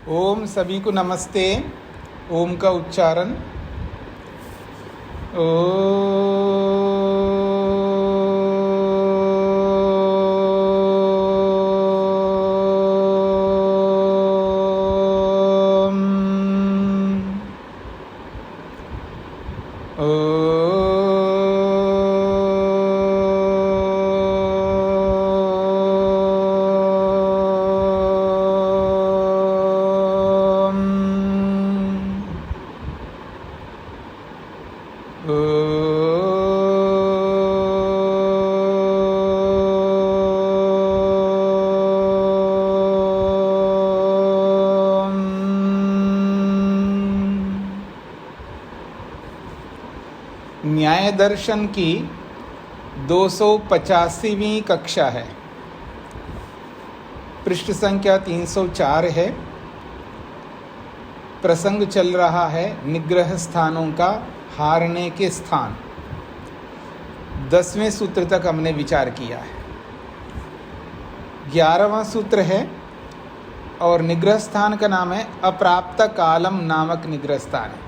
ओम सभी को नमस्ते। ओम का उच्चारण न्याय दर्शन की 285वीं कक्षा है। पृष्ठ संख्या 304 है। प्रसंग चल रहा है निग्रह स्थानों का हारने के स्थान। 10वें सूत्र तक हमने विचार किया है। 11वां सूत्र है और निग्रह स्थान का नाम है अप्राप्त कालम नामक निग्रह स्थान है।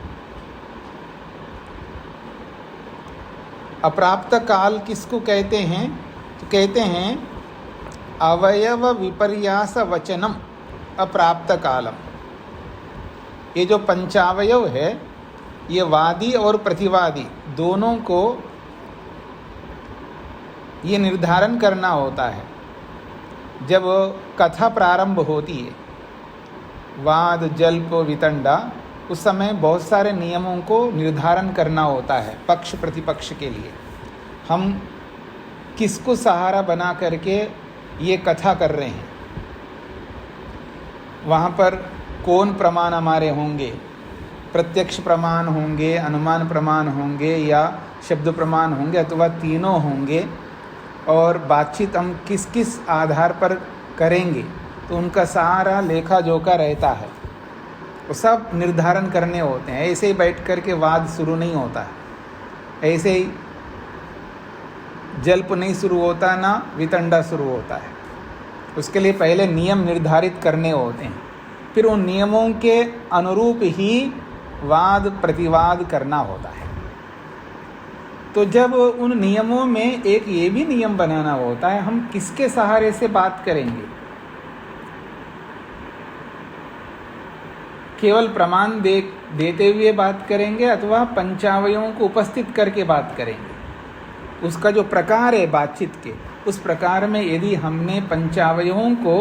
अप्राप्त काल किसको कहते हैं? तो कहते हैं अवयव विपर्यास वचनम अप्राप्त कालम। ये जो पंचावयव है ये वादी और प्रतिवादी दोनों को ये निर्धारण करना होता है। जब कथा प्रारंभ होती है वाद जल्प वितंडा, उस समय बहुत सारे नियमों को निर्धारण करना होता है पक्ष प्रतिपक्ष के लिए। हम किसको सहारा बना करके ये कथा कर रहे हैं, वहाँ पर कौन प्रमाण हमारे होंगे? प्रत्यक्ष प्रमाण होंगे, अनुमान प्रमाण होंगे या शब्द प्रमाण होंगे अथवा तीनों होंगे। और बातचीत हम किस किस आधार पर करेंगे तो उनका सहारा लेखा जोखा रहता है। वो सब निर्धारण करने होते हैं। ऐसे ही बैठ कर के वाद शुरू नहीं होता है, ऐसे ही जल्प नहीं शुरू होता, ना वितंडा शुरू होता है। उसके लिए पहले नियम निर्धारित करने होते हैं, फिर उन नियमों के अनुरूप ही वाद प्रतिवाद करना होता है। तो जब उन नियमों में एक ये भी नियम बनाना होता है, हम किसके सहारे से बात करेंगे? केवल प्रमाण देते हुए बात करेंगे अथवा पंचावयों को उपस्थित करके बात करेंगे? उसका जो प्रकार है बातचीत के, उस प्रकार में यदि हमने पंचावयों को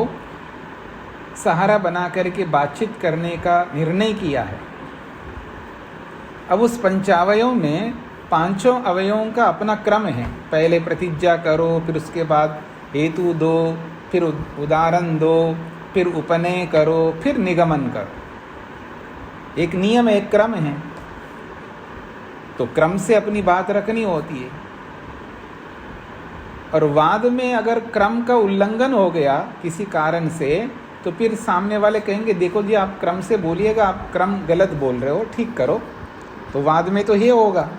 सहारा बना करके बातचीत करने का निर्णय किया है, अब उस पंचावयों में पांचों अवयवों का अपना क्रम है। पहले प्रतिज्ञा करो, फिर उसके बाद हेतु दो, फिर उदाहरण दो, फिर उपनय करो, फिर निगमन करो। एक नियम है, एक क्रम है। तो क्रम से अपनी बात रखनी होती है। और वाद में अगर क्रम का उल्लंघन हो गया किसी कारण से, तो फिर सामने वाले कहेंगे देखो जी आप क्रम से बोलिएगा, आप क्रम गलत बोल रहे हो, ठीक करो। तो वाद में तो ये होगा।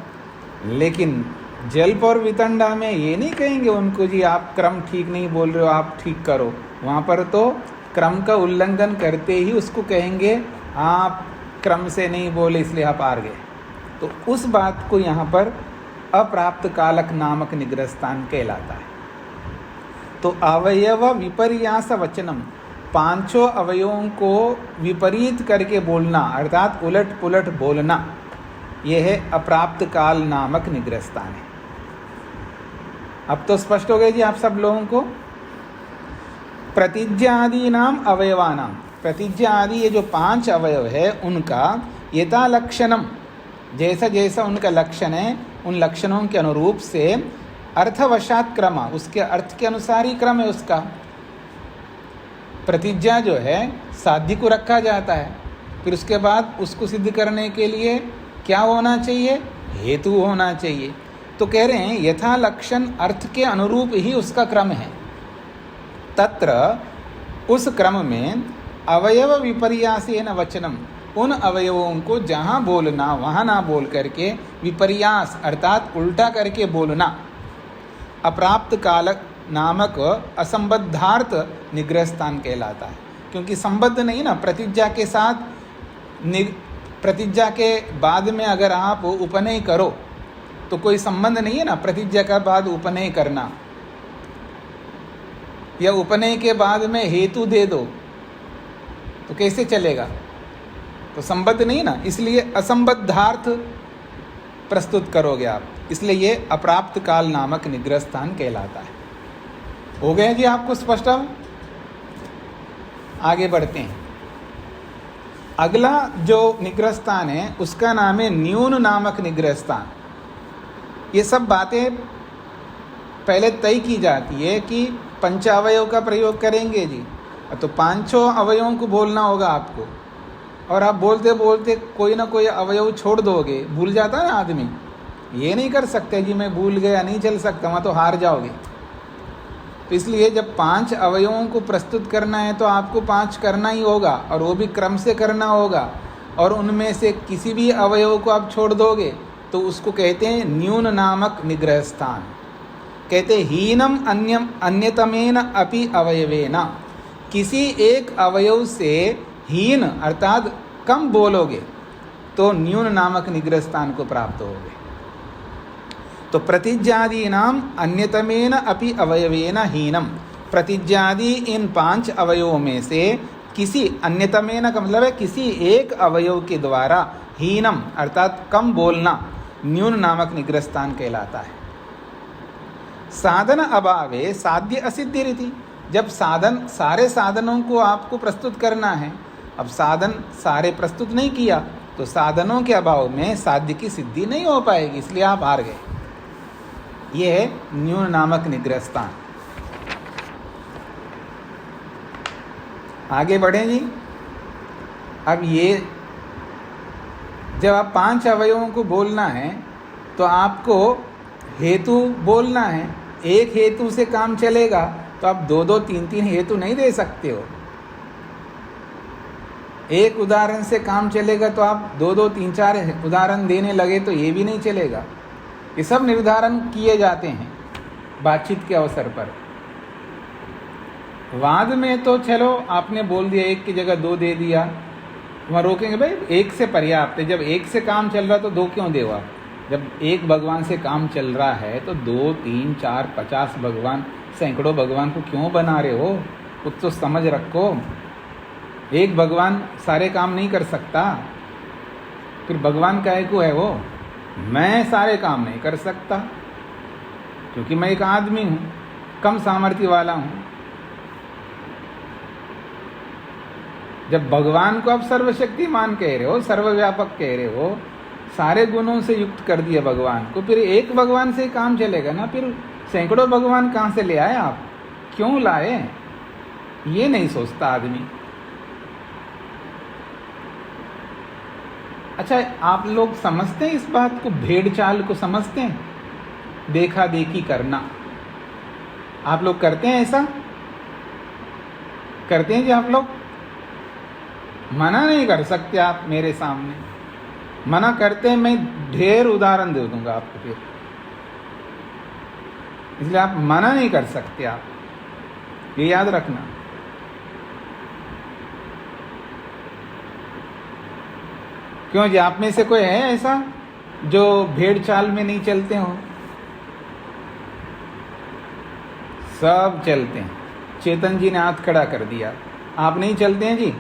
लेकिन जल्प और वितंडा में ये नहीं कहेंगे उनको जी आप क्रम ठीक नहीं बोल रहे हो, आप ठीक करो। वहाँ पर तो क्रम का उल्लंघन करते ही उसको कहेंगे आप क्रम से नहीं बोले इसलिए आप हार गए। तो उस बात को यहाँ पर अप्राप्त कालक नामक निग्रह स्थान कहलाता है। तो अवयव विपर्यास वचनम, पांचों अवयवों को विपरीत करके बोलना अर्थात उलट पुलट बोलना, यह है अप्राप्त काल नामक निग्रह स्थान है। अब तो स्पष्ट हो गए जी आप सब लोगों को। प्रतिज्ञा आदि नाम अवयवानाम, प्रतिज्ञा आदि ये जो पांच अवयव है उनका यथा लक्षणम, जैसा जैसा उनका लक्षण है उन लक्षणों के अनुरूप से अर्थवशात क्रम, उसके अर्थ के अनुसार ही क्रम है उसका। प्रतिज्ञा जो है साध्य को रखा जाता है, फिर उसके बाद उसको सिद्ध करने के लिए क्या होना चाहिए? हेतु होना चाहिए। तो कह रहे हैं यथा लक्षण अर्थ के अनुरूप ही उसका क्रम है। तत्र उस क्रम में अवयव विपर्यासेन वचनम, उन अवयवों को जहाँ बोलना वहाँ ना बोल करके विपर्यास अर्थात उल्टा करके बोलना अप्राप्त कालक नामक असंबद्धार्थ निग्रह स्थान कहलाता है। क्योंकि संबद्ध नहीं ना। प्रतिज्ञा के साथ प्रतिज्ञा के बाद में अगर आप उपनय करो तो कोई संबंध नहीं है ना। प्रतिज्ञा का बाद उपनय करना या उपनय के बाद में हेतु दे दो तो कैसे चलेगा? तो संबद्ध नहीं ना, इसलिए असंबद्धार्थ प्रस्तुत करोगे आप। इसलिए ये अप्राप्त काल नामक निग्रह स्थान कहलाता है। हो गए जी आपको स्पष्ट? अब आगे बढ़ते हैं। अगला जो निग्रह स्थान है उसका नाम है न्यून नामक निग्रह स्थान। ये सब बातें पहले तय की जाती है कि पंचावयव का प्रयोग करेंगे जी, तो पांचों अवयवों को बोलना होगा आपको, और आप बोलते बोलते कोई ना कोई अवयव छोड़ दोगे, भूल जाता है ना आदमी। ये नहीं कर सकते जी मैं भूल गया, नहीं चल सकता, वहाँ तो हार जाओगे। तो इसलिए जब 5 अवयवों को प्रस्तुत करना है तो आपको 5 करना ही होगा, और वो भी क्रम से करना होगा। और उनमें से किसी भी अवयव को आप छोड़ दोगे तो उसको कहते हैं न्यून नामक निग्रह स्थान। कहते हीनम अन्यतमेन अपि अवयवेन, किसी एक अवयव से हीन अर्थात कम बोलोगे तो न्यून नामक निग्रह स्थान को प्राप्त होगे। तो प्रतिज्ञादीनाम अन्यतमेन अपि अवयवेन हीनम, प्रतिज्ञादि इन 5 अवयवों में से किसी अन्यतमेन का मतलब है किसी एक अवयव के द्वारा हीनम अर्थात कम बोलना न्यून नामक निग्रह स्थान कहलाता है। साधन अभावे साध्य असिद्धि रीति, जब साधन सारे साधनों को आपको प्रस्तुत करना है, अब साधन सारे प्रस्तुत नहीं किया तो साधनों के अभाव में साध्य की सिद्धि नहीं हो पाएगी, इसलिए आप हार गए। ये है न्यून नामक निग्रह स्थान। आगे बढ़ें जी। अब ये जब आप 5 अवयवों को बोलना है तो आपको हेतु बोलना है। एक हेतु से काम चलेगा तो आप 2-2, 3-3 हेतु नहीं दे सकते हो। एक उदाहरण से काम चलेगा तो आप 2-2, 3-4 उदाहरण देने लगे तो ये भी नहीं चलेगा। ये सब निर्धारण किए जाते हैं बातचीत के अवसर पर। वाद में तो चलो आपने बोल दिया, एक की जगह 2 दे दिया, वहाँ रोकेंगे भाई, एक से पर्याप्त है। जब एक से काम चल रहा तो 2 क्यों देव आप? जब एक भगवान से काम चल रहा है तो 2, 3, 4, 50 भगवान, सैकड़ों भगवान को क्यों बना रहे हो? कुछ तो समझ रखो। एक भगवान सारे काम नहीं कर सकता, फिर भगवान काहे को है वो? मैं सारे काम नहीं कर सकता क्योंकि मैं एक आदमी हूँ, कम सामर्थ्य वाला हूँ। जब भगवान को आप सर्वशक्तिमान कह रहे हो, सर्वव्यापक कह रहे हो, सारे गुणों से युक्त कर दिया भगवान को, फिर एक भगवान से काम चलेगा ना? फिर सैकड़ों भगवान कहाँ से ले आए आप? क्यों लाए? ये नहीं सोचता आदमी। अच्छा, आप लोग समझते हैं इस बात को, भेड़ चाल को समझते हैं? देखा देखी करना आप लोग करते हैं? ऐसा करते हैं जी आप लोग? मना नहीं कर सकते आप मेरे सामने। मना करते हैं, मैं ढेर उदाहरण दे दूंगा आपको फिर, इसलिए आप मना नहीं कर सकते। आप ये याद रखना। क्यों जी, आप में से कोई है ऐसा जो भेड़ चाल में नहीं चलते हो? सब चलते हैं। चेतन जी ने हाथ खड़ा कर दिया। आप नहीं चलते हैं जी?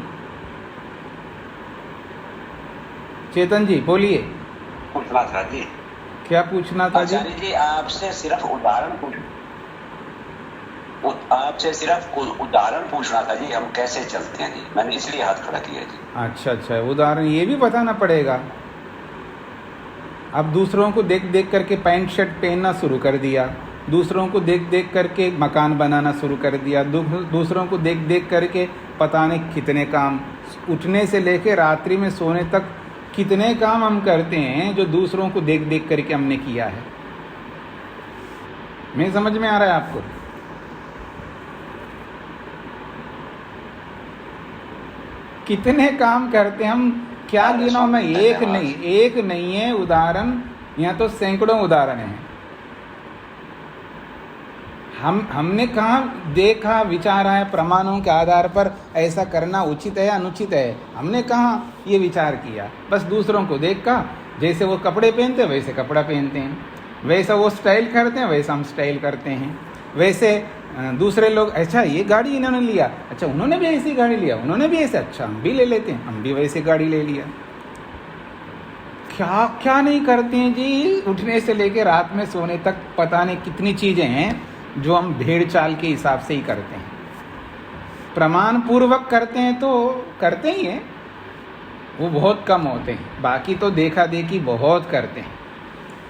चेतन जी बोलिए। पूछना था जी। क्या पूछना था जी? आचार्य जी, आपसे सिर्फ उदाहरण पूछना था जी, हम कैसे चलते हैं जी, मैंने इसलिए हाथ खड़ा किया जी। अच्छा, उदाहरण ये भी बताना पड़ेगा। अब दूसरों को देख देख करके पैंट शर्ट पहनना शुरू कर दिया, दूसरों को देख देख करके मकान बनाना शुरू कर दिया, दूसरों को देख देख करके पता नहीं कितने काम, उठने से लेकर रात्रि में सोने तक कितने काम हम करते हैं जो दूसरों को देख देख करके हमने किया है। मैं समझ में आ रहा है आपको? कितने काम करते हम, क्या गिनो मैं? एक नहीं है उदाहरण, यहाँ तो सैकड़ों उदाहरण हैं। हमने कहाँ देखा, विचारा है प्रमाणों के आधार पर ऐसा करना उचित है या अनुचित है, हमने कहाँ ये विचार किया। बस दूसरों को देखा, जैसे वो कपड़े पहनते हैं वैसे कपड़ा पहनते हैं, वैसा वो स्टाइल करते हैं वैसा हम स्टाइल करते हैं। वैसे दूसरे लोग, अच्छा ये गाड़ी इन्होंने लिया, अच्छा उन्होंने भी ऐसी गाड़ी लिया, उन्होंने भी ऐसे, अच्छा हम भी ले लेते हैं, हम भी वैसे गाड़ी ले लिया। क्या क्या नहीं करते हैं जी, उठने से लेके रात में सोने तक पता नहीं कितनी चीज़ें हैं जो हम भेड़ चाल के हिसाब से ही करते हैं। प्रमाण पूर्वक करते हैं तो करते ही हैं, वो बहुत कम होते हैं, बाकी तो देखा देखी बहुत करते हैं।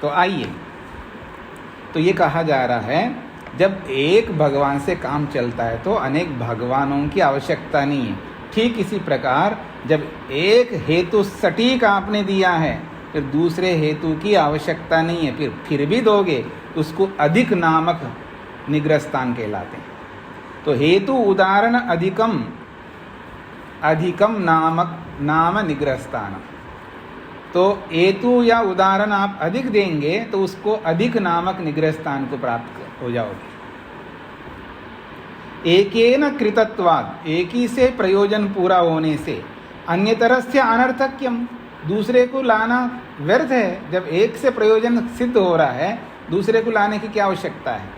तो आइए, तो ये कहा जा रहा है जब एक भगवान से काम चलता है तो अनेक भगवानों की आवश्यकता नहीं है। ठीक इसी प्रकार जब एक हेतु सटीक आपने दिया है फिर दूसरे हेतु की आवश्यकता नहीं है, फिर भी दोगे, उसको अधिक नामक निग्रहस्थान कहलाते हैं। तो हेतु उदाहरण अधिकम नामक नाम निग्रहस्थान। तो हेतु या उदाहरण आप अधिक देंगे तो उसको अधिक नामक निग्रहस्थान को प्राप्त हो जाओगे। एकेन कृतत्वाद, एक ही से प्रयोजन पूरा होने से, अन्यतरस्य अनर्थक्यम, दूसरे को लाना व्यर्थ है। जब एक से प्रयोजन सिद्ध हो रहा है दूसरे को लाने की क्या आवश्यकता है।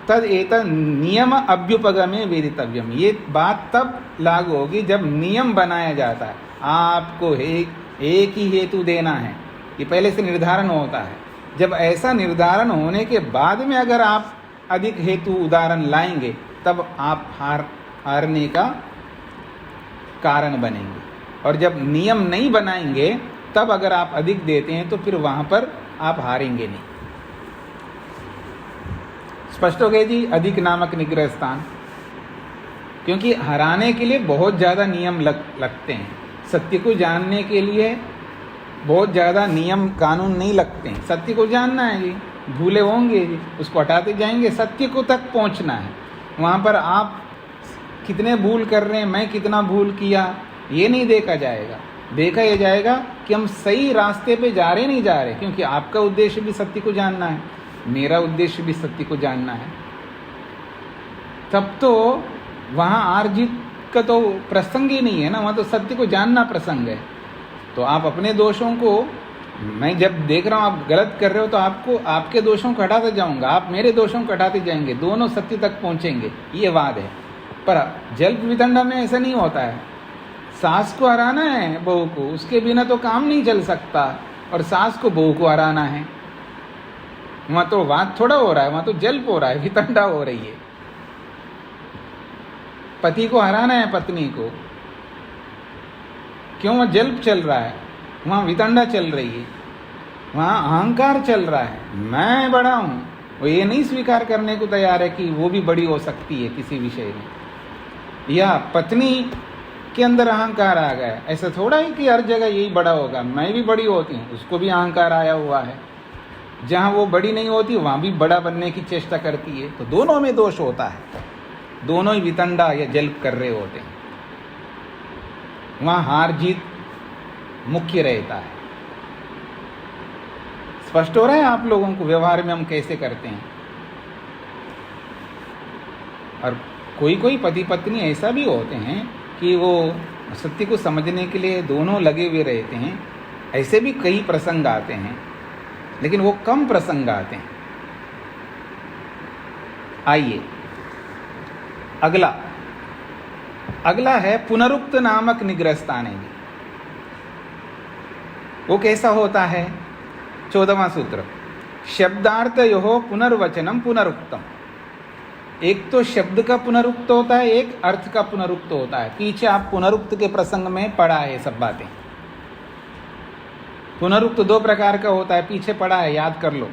तद एतद नियम अभ्युपगमे वेदितव्यम, ये बात तब लागू होगी जब नियम बनाया जाता है। आपको एक ही हेतु देना है, ये पहले से निर्धारण होता है। जब ऐसा निर्धारण होने के बाद में अगर आप अधिक हेतु उदाहरण लाएंगे तब आप हारने का कारण बनेंगे। और जब नियम नहीं बनाएंगे तब अगर आप अधिक देते हैं तो फिर वहाँ पर आप हारेंगे नहीं। स्पष्ट हो गए जी, अधिक नामक निग्रह स्थान। क्योंकि हराने के लिए बहुत ज़्यादा नियम लगते हैं, सत्य को जानने के लिए बहुत ज़्यादा नियम कानून नहीं लगते हैं। सत्य को जानना है जी, भूले होंगे जी, उसको हटाते जाएंगे, सत्य को तक पहुंचना है। वहाँ पर आप कितने भूल कर रहे हैं, मैं कितना भूल किया, ये नहीं देखा जाएगा। देखा यह जाएगा कि हम सही रास्ते पे जा रहे नहीं जा रहे, क्योंकि आपका उद्देश्य भी सत्य को जानना है, मेरा उद्देश्य भी सत्य को जानना है। तब तो वहाँ हार जीत का तो प्रसंग ही नहीं है ना, वहाँ तो सत्य को जानना प्रसंग है। तो आप अपने दोषों को, मैं जब देख रहा हूँ आप गलत कर रहे हो तो आपको आपके दोषों को हटाते जाऊँगा, आप मेरे दोषों को हटाते जाएंगे, दोनों सत्य तक पहुँचेंगे, ये वाद है। पर जल्प वितंडा में ऐसा नहीं होता है। सास को हराना है बहू को, उसके बिना तो काम नहीं चल सकता, और सास को बहू को हराना है। वहाँ तो वाद थोड़ा हो रहा है, वहाँ तो जल्प हो रहा है, वितंडा हो रही है। पति को हराना है पत्नी को, क्यों? वहाँ जल्प चल रहा है, वहाँ वितंडा चल रही है, वहाँ अहंकार चल रहा है, मैं बड़ा हूँ। वो ये नहीं स्वीकार करने को तैयार है कि वो भी बड़ी हो सकती है किसी विषय में। या पत्नी के अंदर अहंकार आ गया, ऐसा थोड़ा ही कि हर जगह यही बड़ा होगा, मैं भी बड़ी होती हूँ, उसको भी अहंकार आया हुआ है। जहाँ वो बड़ी नहीं होती वहाँ भी बड़ा बनने की चेष्टा करती है। तो दोनों में दोष होता है, दोनों ही वितंडा या जल्प कर रहे होते हैं। वहाँ हार जीत मुख्य रहता है। स्पष्ट हो रहा है आप लोगों को व्यवहार में हम कैसे करते हैं। और कोई कोई पति पत्नी ऐसा भी होते हैं कि वो सत्य को समझने के लिए दोनों लगे हुए रहते हैं। ऐसे भी कई प्रसंग आते हैं, लेकिन वो कम प्रसंग आते हैं। आइए अगला है पुनरुक्त नामक निग्रह स्थान है। वो कैसा होता है? 14वां सूत्र, शब्दार्थ यो पुनर्वचनम पुनरुक्तम। एक तो शब्द का पुनरुक्त होता है, एक अर्थ का पुनरुक्त होता है। पीछे आप पुनरुक्त के प्रसंग में पढ़ा है सब बातें। पुनरुक्त दो प्रकार का होता है, पीछे पढ़ा है, याद कर लो,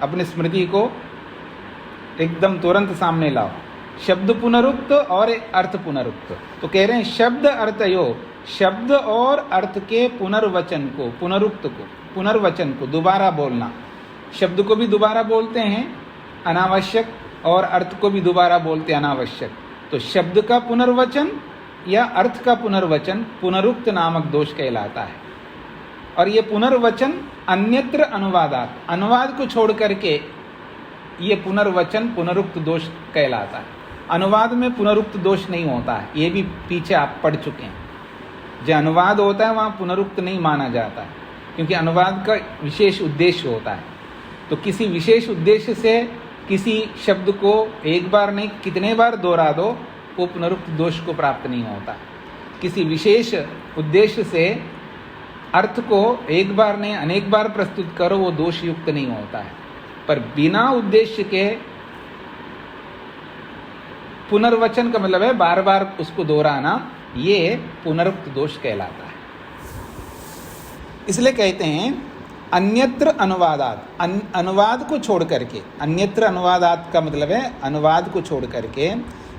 अपनी स्मृति को एकदम तुरंत सामने लाओ। शब्द पुनरुक्त और अर्थ पुनरुक्त। तो कह रहे हैं शब्द अर्थ यो, शब्द और अर्थ के पुनर्वचन को, पुनरुक्त को, पुनर्वचन को दोबारा बोलना। शब्द को भी दोबारा बोलते हैं अनावश्यक, और अर्थ को भी दोबारा बोलते हैं अनावश्यक। तो शब्द का पुनर्वचन या अर्थ का पुनर्वचन पुनरुक्त नामक दोष कहलाता है। और ये पुनर्वचन अन्यत्र अनुवादात, अनुवाद को छोड़ करके ये पुनर्वचन पुनरुक्त दोष कहलाता है। अनुवाद में पुनरुक्त दोष नहीं होता है, ये भी पीछे आप पढ़ चुके हैं। जो अनुवाद होता है वहाँ पुनरुक्त नहीं माना जाता है, क्योंकि अनुवाद का विशेष उद्देश्य होता है। तो किसी विशेष उद्देश्य से किसी शब्द को एक बार नहीं कितने बार दोहरा दो, वो पुनरुक्त दोष को प्राप्त नहीं होता। किसी विशेष उद्देश्य से अर्थ को एक बार नहीं अनेक बार प्रस्तुत करो, वो दोष युक्त नहीं होता है। पर बिना उद्देश्य के पुनर्वचन का मतलब है बार बार उसको दोहराना, ये पुनरुक्त दोष कहलाता है। इसलिए कहते हैं अन्यत्र अनुवादात, अनुवाद को छोड़ करके, अन्यत्र अनुवादात का मतलब है अनुवाद को छोड़ करके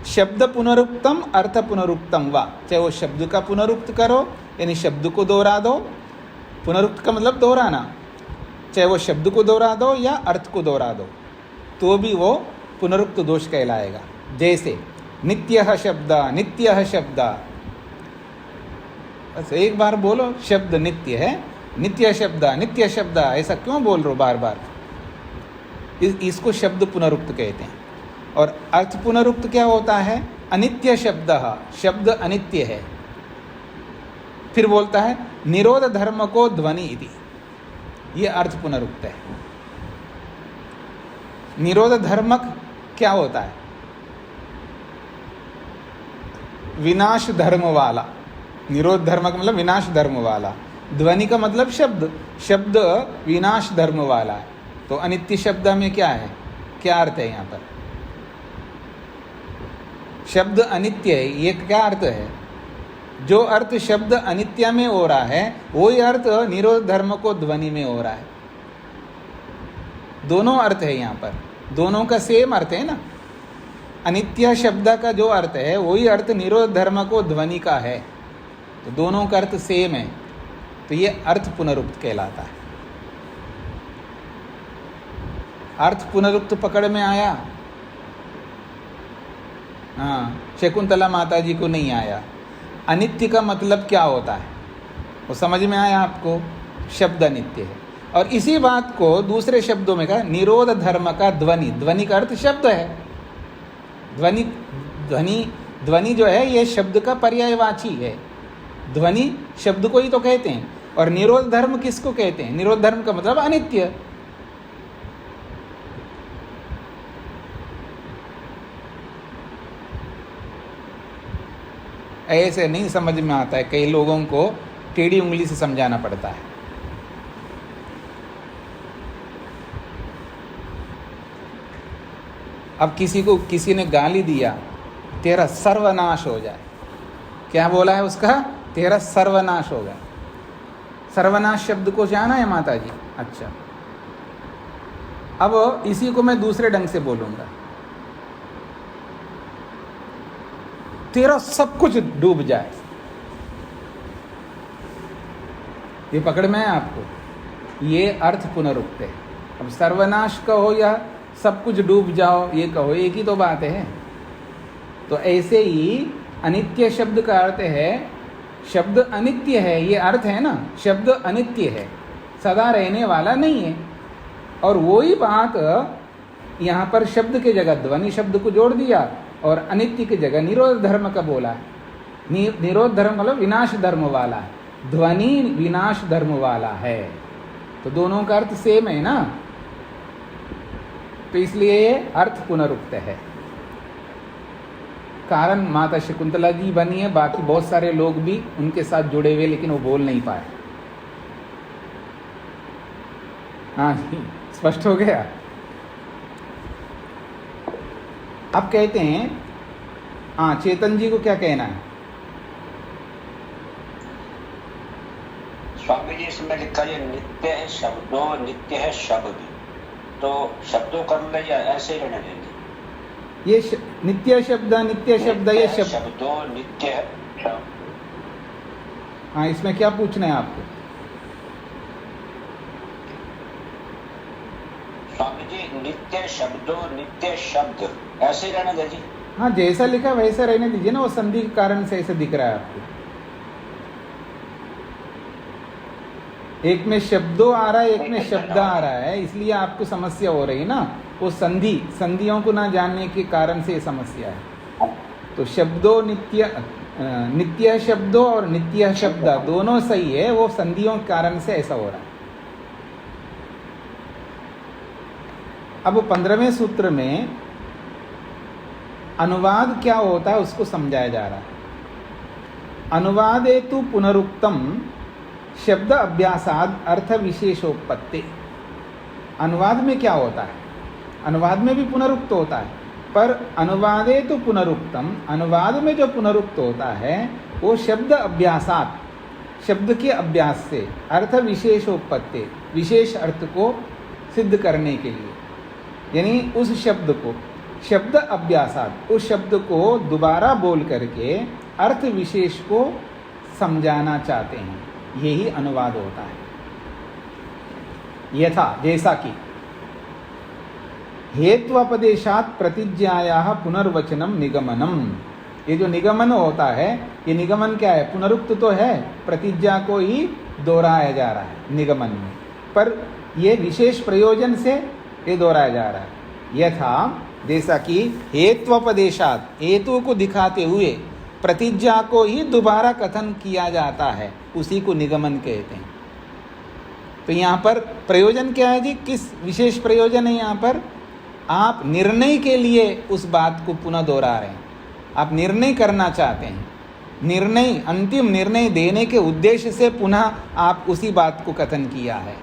शब्द पुनरुक्तम अर्थ पुनरुक्तम वा, चाहे वो शब्द का पुनरुक्त करो यानी शब्द को दोहरा दो, पुनरुक्त का मतलब दोहराना, चाहे वो शब्द को दोहरा दो या अर्थ को दोहरा दो, तो भी वो पुनरुक्त दोष कहलाएगा। जैसे नित्यः शब्द, नित्यः शब्द, बस एक बार बोलो शब्द नित्य है, नित्य शब्द, नित्य शब्द, ऐसा क्यों बोल रहे हो बार बार? इसको शब्द पुनरुक्त कहते हैं। और अर्थ पुनरुक्त क्या होता है? अनित्य शब्द, शब्द अनित्य है। फिर बोलता है निरोध धर्म को ध्वनि इति, ये अर्थ पुनरुक्त है। निरोध धर्मक क्या होता है? विनाश धर्म वाला। निरोध धर्मक मतलब विनाश धर्म वाला। ध्वनि का मतलब शब्द, शब्द विनाश धर्म वाला है। तो अनित्य शब्द में क्या है, क्या अर्थ है यहाँ पर? शब्द अनित्य है, ये क्या अर्थ है? जो अर्थ शब्द अनित्य में हो रहा है वही अर्थ निरोध धर्म को ध्वनि में हो रहा है। दोनों अर्थ है यहाँ पर, दोनों का सेम अर्थ है ना। अनित्य शब्द का जो अर्थ है वही अर्थ निरोध धर्म को ध्वनि का है, तो दोनों का अर्थ सेम है, तो ये अर्थ पुनरुक्त कहलाता है। अर्थ पुनरुक्त पकड़ में आया? हाँ, शकुंतला माता जी को नहीं आया। अनित्य का मतलब क्या होता है वो समझ में आया आपको? शब्द अनित्य है। और इसी बात को दूसरे शब्दों में कहा निरोध धर्म का ध्वनि, ध्वनि का अर्थ शब्द है। ध्वनि ध्वनि ध्वनि जो है ये शब्द का पर्यायवाची है। ध्वनि शब्द को ही तो कहते हैं। और निरोध धर्म किसको कहते हैं? निरोध धर्म का मतलब अनित्य। ऐसे नहीं समझ में आता है, कई लोगों को टेढ़ी उंगली से समझाना पड़ता है। अब किसी ने गाली दिया, तेरा सर्वनाश हो जाए, क्या बोला है उसका? तेरा सर्वनाश होगा। सर्वनाश शब्द को जाना है माता जी? अच्छा, अब इसी को मैं दूसरे ढंग से बोलूंगा, तेरा सब कुछ डूब जाए। ये पकड़ में है आपको? ये अर्थ पुनरुक्त है। अब सर्वनाश कहो या सब कुछ डूब जाओ ये कहो, एक ही तो बात है। तो ऐसे ही अनित्य शब्द का अर्थ है शब्द अनित्य है, ये अर्थ है ना। शब्द अनित्य है, सदा रहने वाला नहीं है। और वही बात यहाँ पर शब्द के जगह ध्वनि शब्द को जोड़ दिया और अनित्य की जगह निरोध धर्म का बोला है। निरोध धर्म मतलब विनाश धर्म वाला है, ध्वनि विनाश धर्म वाला है, तो दोनों का अर्थ सेम है ना। तो इसलिए ये अर्थ पुनरुक्त है। कारण माता शकुंतला जी बनी है, बाकी बहुत सारे लोग भी उनके साथ जुड़े हुए, लेकिन वो बोल नहीं पाए। हाँ जी, स्पष्ट हो गया। अब कहते हैं, हाँ चेतन जी को क्या कहना है? स्वामी जी इसमें लिखा है नित्य है शब्दों, नित्य है शब्द, तो शब्दों कर ले या ऐसे ही रहने देंगे? ये नित्य शब्द, नित्य शब्द, ये शब्दों नित्य है शब्द। हाँ, इसमें क्या पूछना है आपको? स्वामी जी नित्य शब्दों, नित्य शब्द ऐसे ही रहने दीजिए। हाँ, जैसा लिखा वैसा रहने दीजिए ना, वो संधि के कारण से ऐसे दिख रहा है आपको। एक में शब्दों आ रहा है, एक में शब्द आ रहा है, इसलिए आपको समस्या हो रही है ना। वो संधियों को ना जानने के कारण से ये समस्या है। तो शब्दों नित्य शब्दों और नित्य शब्द दोनों सही है, वो संधियों के कारण से ऐसा हो रहा है। अब 15वें सूत्र में अनुवाद क्या होता है उसको समझाया जा रहा है। अनुवादे तु पुनरुक्तम शब्द अभ्यासाद अर्थ विशेषोत्पत्ति। अनुवाद में क्या होता है? अनुवाद में भी पुनरुक्त होता है, पर अनुवादे तो पुनरुक्तम, अनुवाद में जो पुनरुक्त होता है वो शब्द अभ्यासात, शब्द के अभ्यास से, अर्थ विशेषोत्पत्ति, विशेष अर्थ को सिद्ध करने के लिए, यानी उस शब्द को शब्द अभ्यासात, उस शब्द को दोबारा बोल करके अर्थ विशेष को समझाना चाहते हैं, यही अनुवाद होता है। यथा, जैसा कि हेत्वपदेशात प्रतिज्ञायाः पुनर्वचनम निगमनम, ये जो निगमन होता है, ये निगमन क्या है? पुनरुक्त तो है, प्रतिज्ञा को ही दोहराया जा रहा है निगमन में, पर ये विशेष प्रयोजन से ये दोहराया जा रहा है। यथा, जैसा कि हेत्वपदेशात, हेतु को दिखाते हुए प्रतिज्ञा को ही दोबारा कथन किया जाता है, उसी को निगमन कहते हैं। तो यहाँ पर प्रयोजन क्या है जी? किस विशेष प्रयोजन है यहाँ पर? आप निर्णय के लिए उस बात को पुनः दोहरा रहे हैं, आप निर्णय करना चाहते हैं, निर्णय, अंतिम निर्णय देने के उद्देश्य से पुनः आप उसी बात को कथन किया है,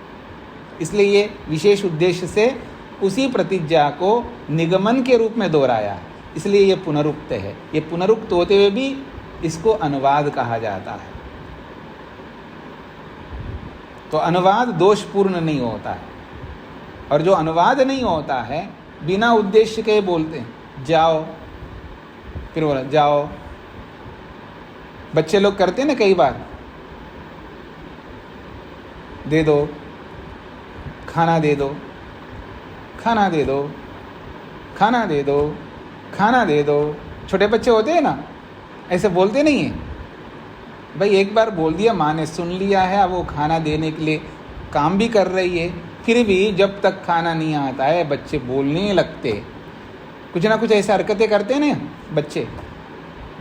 इसलिए ये विशेष उद्देश्य से उसी प्रतिज्ञा को निगमन के रूप में दोहराया है, इसलिए ये पुनरुक्त है। ये पुनरुक्त होते हुए भी इसको अनुवाद कहा जाता है। तो अनुवाद दोषपूर्ण नहीं होता है, और जो अनुवाद नहीं होता है बिना उद्देश्य के बोलते हैं, जाओ, फिर बोला जाओ। बच्चे लोग करते हैं ना कई बार, दे दो, खाना दे दो, खाना दे दो, खाना दे दो, खाना दे दो। छोटे बच्चे होते हैं ना, ऐसे बोलते नहीं है भाई, एक बार बोल दिया, माँ ने सुन लिया है, अब वो खाना देने के लिए काम भी कर रही है, फिर भी जब तक खाना नहीं आता है बच्चे बोलने लगते, कुछ ना कुछ ऐसे हरकतें करते हैं ना बच्चे,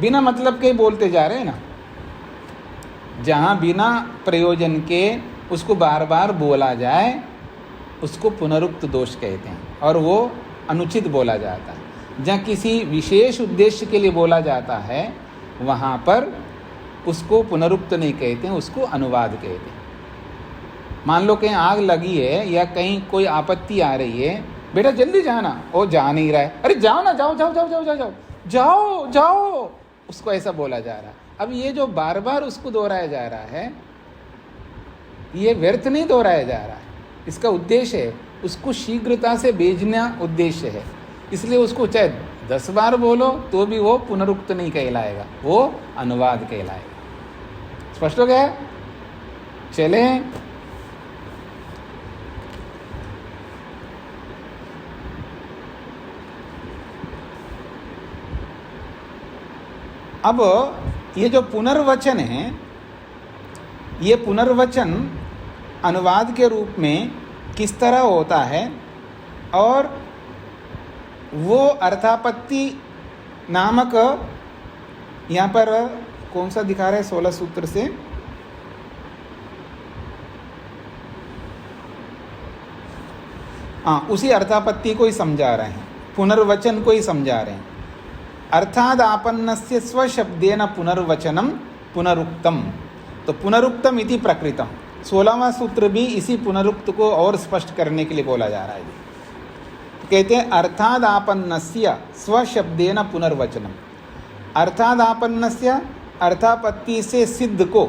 बिना मतलब के बोलते जा रहे हैं ना। जहाँ बिना प्रयोजन के उसको बार बार बोला जाए उसको पुनरुक्त दोष कहते हैं, और वो अनुचित बोला जाता है। जहाँ किसी विशेष उद्देश्य के लिए बोला जाता है वहाँ पर उसको पुनरुक्त नहीं कहते हैं, उसको अनुवाद कहते हैं। मान लो कहीं आग लगी है या कहीं कोई आपत्ति आ रही है, बेटा जल्दी जाना, वो जा नहीं रहा है, अरे जाओ ना, जाओ जाओ जाओ जाओ जाओ जाओ जाओ जाओ, उसको ऐसा बोला जा रहा है। अब ये जो बार बार उसको दोहराया जा रहा है, ये व्यर्थ नहीं दोहराया जा रहा है, इसका उद्देश्य है उसको शीघ्रता से भेजना उद्देश्य है, इसलिए उसको चाहे 10 बार बोलो तो भी वो पुनरुक्त नहीं कहलाएगा, वो अनुवाद कहलाएगा। स्पष्ट हो गया? चले, अब ये जो पुनर्वचन है, ये पुनर्वचन अनुवाद के रूप में किस तरह होता है, और वो अर्थापत्ति नामक, यहाँ पर कौन सा दिखा रहा है 16 सूत्र से, हाँ उसी अर्थापत्ति को ही समझा रहे हैं, पुनर्वचन को ही समझा रहे हैं। अर्थाद आपन्नस्य स्वशब्देन पुनर्वचनम पुनरुक्तम, तो पुनरुक्तम इति प्रकृतम, 16वां सूत्र भी इसी पुनरुक्त को और स्पष्ट करने के लिए बोला जा रहा है। तो कहते हैं अर्थाद आपन्नस्य स्वशब्देन पुनर्वचनम, अर्थाद आपन्नस्य अर्थापत्ति से सिद्ध को,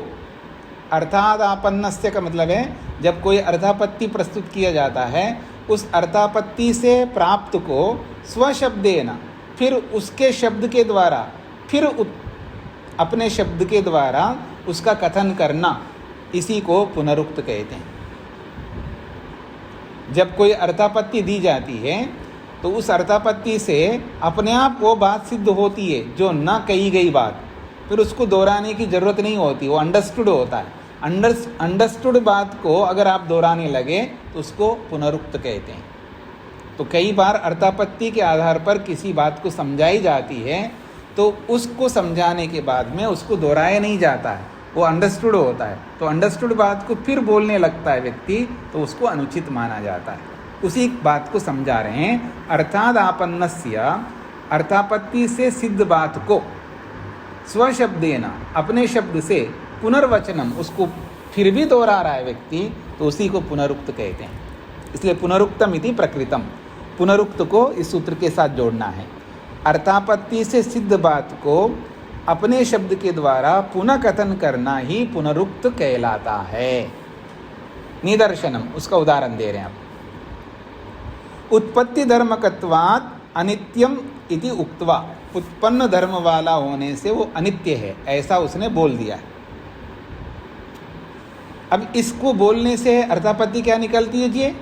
अर्थाद आपन्नस्य का मतलब है जब कोई अर्थापत्ति प्रस्तुत किया जाता है, उस अर्थापत्ति से प्राप्त को स्वशब्देन, फिर उसके शब्द के द्वारा, फिर अपने शब्द के द्वारा उसका कथन करना, इसी को पुनरुक्त कहते हैं। जब कोई अर्थापत्ति दी जाती है तो उस अर्थापत्ति से अपने आप वो बात सिद्ध होती है जो न कही गई बात, फिर उसको दोहराने की ज़रूरत नहीं होती, वो अंडरस्टूड होता है। अंडरस्टूड बात को अगर आप दोहराने लगे तो उसको पुनरुक्त कहते हैं। तो कई बार अर्थापत्ति के आधार पर किसी बात को समझाई जाती है, तो उसको समझाने के बाद में उसको दोहराया नहीं जाता है, वो अंडरस्टूड होता है। तो अंडरस्टूड बात को फिर बोलने लगता है व्यक्ति, तो उसको अनुचित माना जाता है। उसी बात को समझा रहे हैं। अर्थात आपन्नस्य, अर्थापत्ति से सिद्ध बात को स्वशब्देन, अपने शब्द से पुनर्वचनम, उसको फिर भी दोहरा रहा है व्यक्ति, तो उसी को पुनरुक्त कहते हैं। इसलिए पुनरुक्तम इति प्रकृतम, पुनरुक्त को इस सूत्र के साथ जोड़ना है। अर्थापत्ति से सिद्ध बात को अपने शब्द के द्वारा पुनः कथन करना ही पुनरुक्त कहलाता है। निदर्शनम, उसका उदाहरण दे रहे हैं आप। उत्पत्ति धर्मकत्वात् अनित्यम इति उक्त्वा, उत्पन्न धर्म वाला होने से वो अनित्य है, ऐसा उसने बोल दिया है। अब इसको बोलने से अर्थापत्ति क्या निकलती है जी?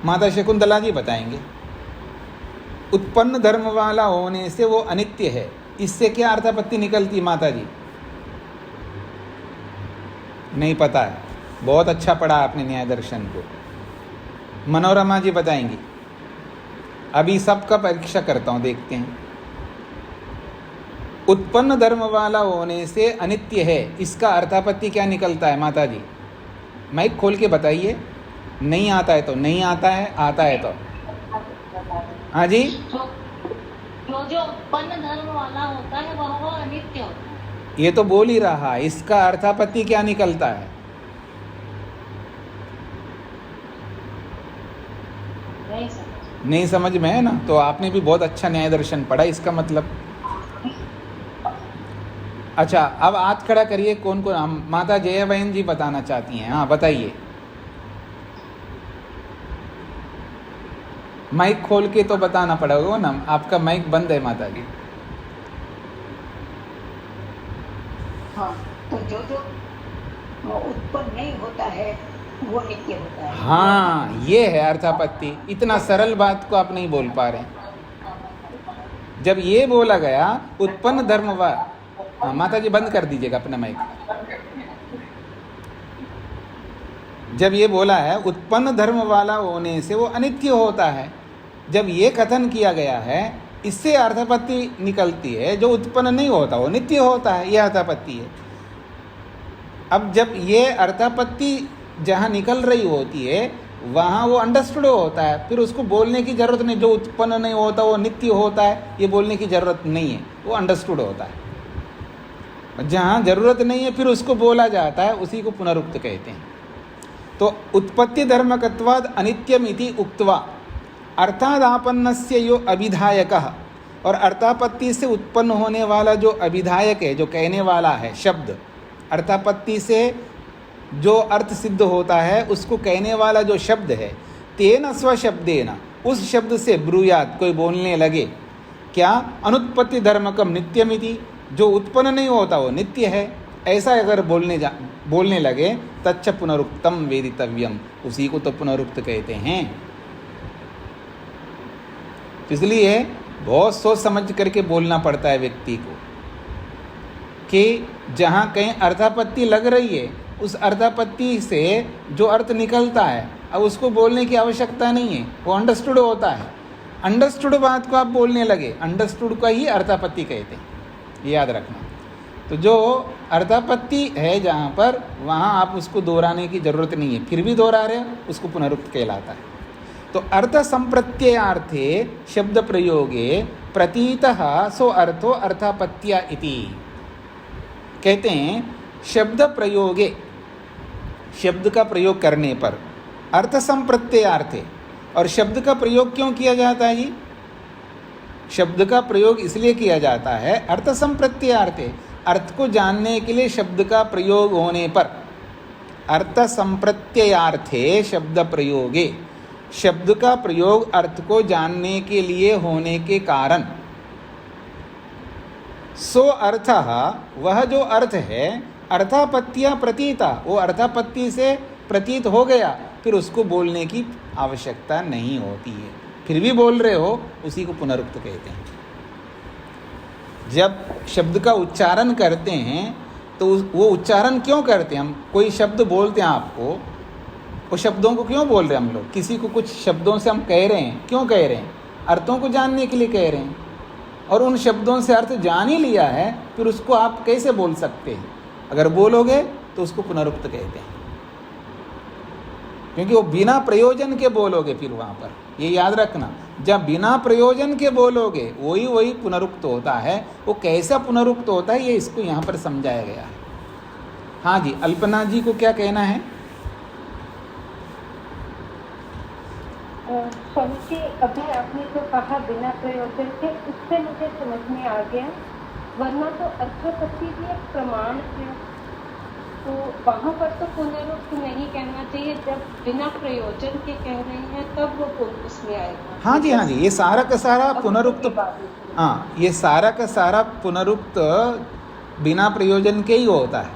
माता शकुंतला जी बताएंगे। उत्पन्न धर्म वाला होने से वो अनित्य है, इससे क्या अर्थापत्ति निकलती है माता जी? नहीं पता है, बहुत अच्छा पढ़ा आपने न्याय दर्शन को। मनोरमा जी बताएंगी। अभी सबका परीक्षा करता हूं, देखते हैं। उत्पन्न धर्म वाला होने से अनित्य है, इसका अर्थापत्ति क्या निकलता है माता जी? माइक खोल के बताइए। नहीं आता है तो नहीं आता है, आता है तो हाँ जी। जो उत्पन्न धर्म वाला होता है वह अनित्य होता है। ये तो बोल ही रहा, इसका अर्थापत्ति क्या निकलता है? नहीं समझ में है ना? तो आपने भी बहुत अच्छा न्याय दर्शन पढ़ा, इसका मतलब। अच्छा, अब हाथ खड़ा करिए। कौन कौन? हम माता जया बहन जी बताना चाहती हैं। हाँ बताइए। माइक खोल के तो बताना पड़ेगा ना, आपका माइक बंद है माता जी। हाँ, तो जो उत्पन्न नहीं होता है वो नित्य होता है। हाँ, ये है अर्थापत्ति। इतना सरल बात को आप नहीं बोल पा रहे। जब ये बोला गया उत्पन्न धर्म हाँ, माता जी बंद कर दीजिएगा अपना माइक। जब ये बोला है उत्पन्न धर्म वाला होने से वो अनित्य होता है, जब ये कथन किया गया है, इससे अर्थापत्ति निकलती है जो उत्पन्न नहीं होता वो नित्य होता है, यह अर्थापत्ति है। अब जब ये अर्थापत्ति जहाँ निकल रही होती है वहाँ वो अंडरस्टूड होता है, फिर उसको बोलने की ज़रूरत नहीं। जो उत्पन्न नहीं होता वो नित्य होता है, ये बोलने की ज़रूरत नहीं है, वो अंडरस्टूड होता है। जहाँ ज़रूरत नहीं है फिर उसको बोला जाता है, उसी को पुनरुक्त कहते हैं। तो उत्पत्ति धर्मकत्वाद अनित्यम इति उक्त्वा, अर्थात आपन्नस्य यो अभिधायकः, और अर्थापत्ति से उत्पन्न होने वाला जो अभिधायक है, जो कहने वाला है शब्द, अर्थापत्ति से जो अर्थ सिद्ध होता है उसको कहने वाला जो शब्द है, तेन स्वशब्देन, उस शब्द से ब्रूयात, कोई बोलने लगे क्या? अनुत्पत्ति धर्मकम नित्यमिति, जो उत्पन्न नहीं होता वो नित्य है, ऐसा अगर बोलने लगे तच्च पुनरुक्तम वेदितव्यम, उसी को तो पुनरुक्त कहते हैं। इसलिए बहुत सोच समझ करके बोलना पड़ता है व्यक्ति को कि जहाँ कहीं अर्थापत्ति लग रही है उस अर्थापत्ति से जो अर्थ निकलता है अब उसको बोलने की आवश्यकता नहीं है, वो अंडरस्टूड होता है। अंडरस्टूड बात को आप बोलने लगे, अंडरस्टूड का ही अर्थापत्ति कहते हैं, याद रखना। तो जो अर्थापत्ति है जहाँ पर, वहाँ आप उसको दोहराने की जरूरत नहीं है, फिर भी दोहरा रहे हो उसको पुनरुक्त कहलाता है। तो अर्थ संप्रत्ययार्थे शब्द प्रयोगे प्रतीतः सो अर्थो अर्थापत्या इति, कहते हैं शब्द प्रयोगे, शब्द का प्रयोग करने पर अर्थ संप्रत्ययार्थे। और शब्द का प्रयोग क्यों किया जाता है जी? शब्द का प्रयोग इसलिए किया जाता है अर्थ संप्रत्ययार्थे, अर्थ को जानने के लिए शब्द का प्रयोग होने पर। अर्थ संप्रत्ययार्थे शब्द प्रयोगे, शब्द का प्रयोग अर्थ को जानने के लिए होने के कारण। सो अर्थ, वह जो अर्थ है, अर्थापत्तिया प्रतीता, वो अर्थापत्ति से प्रतीत हो गया, फिर उसको बोलने की आवश्यकता नहीं होती है, फिर भी बोल रहे हो, उसी को पुनरुक्त कहते हैं। जब शब्द का उच्चारण करते हैं तो वो उच्चारण क्यों करते हैं? हम कोई शब्द बोलते हैं आपको, वो शब्दों को क्यों बोल रहे हैं हम लोग? किसी को कुछ शब्दों से हम कह रहे हैं, क्यों कह रहे हैं? अर्थों को जानने के लिए कह रहे हैं। और उन शब्दों से अर्थ जान ही लिया है, फिर उसको आप कैसे बोल सकते हैं? अगर बोलोगे तो उसको पुनरुक्त कहते हैं, क्योंकि वो बिना प्रयोजन के बोलोगे। फिर वहाँ पर ये याद रखना, जब बिना प्रयोजन के बोलोगे वही पुनरुक्त होता है। वो कैसा पुनरुक्त होता है ये इसको यहाँ पर समझाया गया है। हाँ जी, अल्पना जी को क्या कहना है? स्वामी जी, अभी आपने जो कहा बिना प्रयोजन के, उससे मुझे समझ में आ गया, वरना तो अर्थापत्ति भी एक प्रमाण है, तो वहाँ पर तो पुनरुक्त नहीं कहना चाहिए। जब बिना प्रयोजन के कह रहे हैं तब वो उसमें आएगा। हाँ जी, हाँ जी, ये सारा का सारा पुनरुक्त, हाँ, ये सारा का सारा पुनरुक्त बिना प्रयोजन के ही होता है।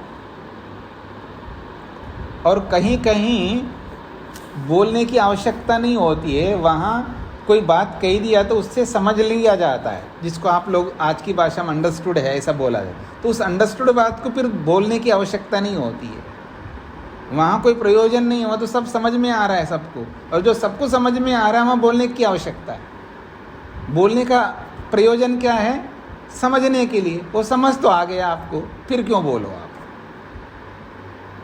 और कहीं कहीं बोलने की आवश्यकता नहीं होती है, वहाँ कोई बात कह दिया तो उससे समझ लिया जाता है, जिसको आप लोग आज की भाषा में अंडरस्टूड है ऐसा बोला जाए, तो उस अंडरस्टूड बात को फिर बोलने की आवश्यकता नहीं होती है। वहाँ कोई प्रयोजन नहीं हुआ तो सब समझ में आ रहा है सबको, और जो सबको समझ में आ रहा है वहाँ बोलने की आवश्यकता है। बोलने का प्रयोजन क्या है? समझने के लिए। वो समझ तो आ गया आपको, फिर क्यों बोलो आप?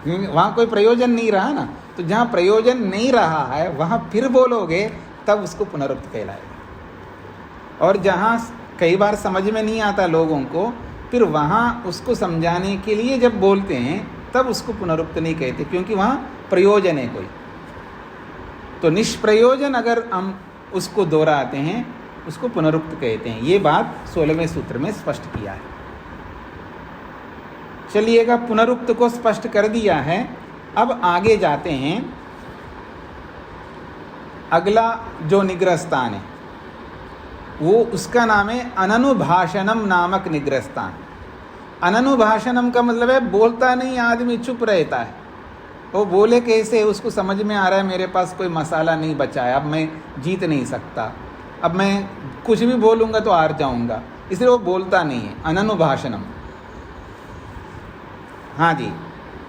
वहाँ कोई प्रयोजन नहीं रहा ना, तो जहाँ प्रयोजन नहीं रहा है वहाँ फिर बोलोगे तब उसको पुनरुक्त कहलाएगा। और जहाँ कई बार समझ में नहीं आता लोगों को, फिर वहाँ उसको समझाने के लिए जब बोलते हैं तब उसको पुनरुक्त नहीं कहते, क्योंकि वहाँ प्रयोजन है कोई। तो निष्प्रयोजन अगर हम उसको दोहराते हैं उसको पुनरुक्त कहते हैं। ये बात 16वें सूत्र में स्पष्ट किया है। चलिएगा, पुनरुक्त को स्पष्ट कर दिया है। अब आगे जाते हैं। अगला जो निग्रह स्थान है वो उसका नाम है अननुभाषणम नामक निग्रह स्थान। अननुभाषणम का मतलब है बोलता नहीं आदमी, चुप रहता है। वो बोले कैसे? उसको समझ में आ रहा है मेरे पास कोई मसाला नहीं बचा है, अब मैं जीत नहीं सकता, अब मैं कुछ भी बोलूँगा तो हार जाऊँगा, इसलिए वो बोलता नहीं है। अननुभाषणम। हाँ जी,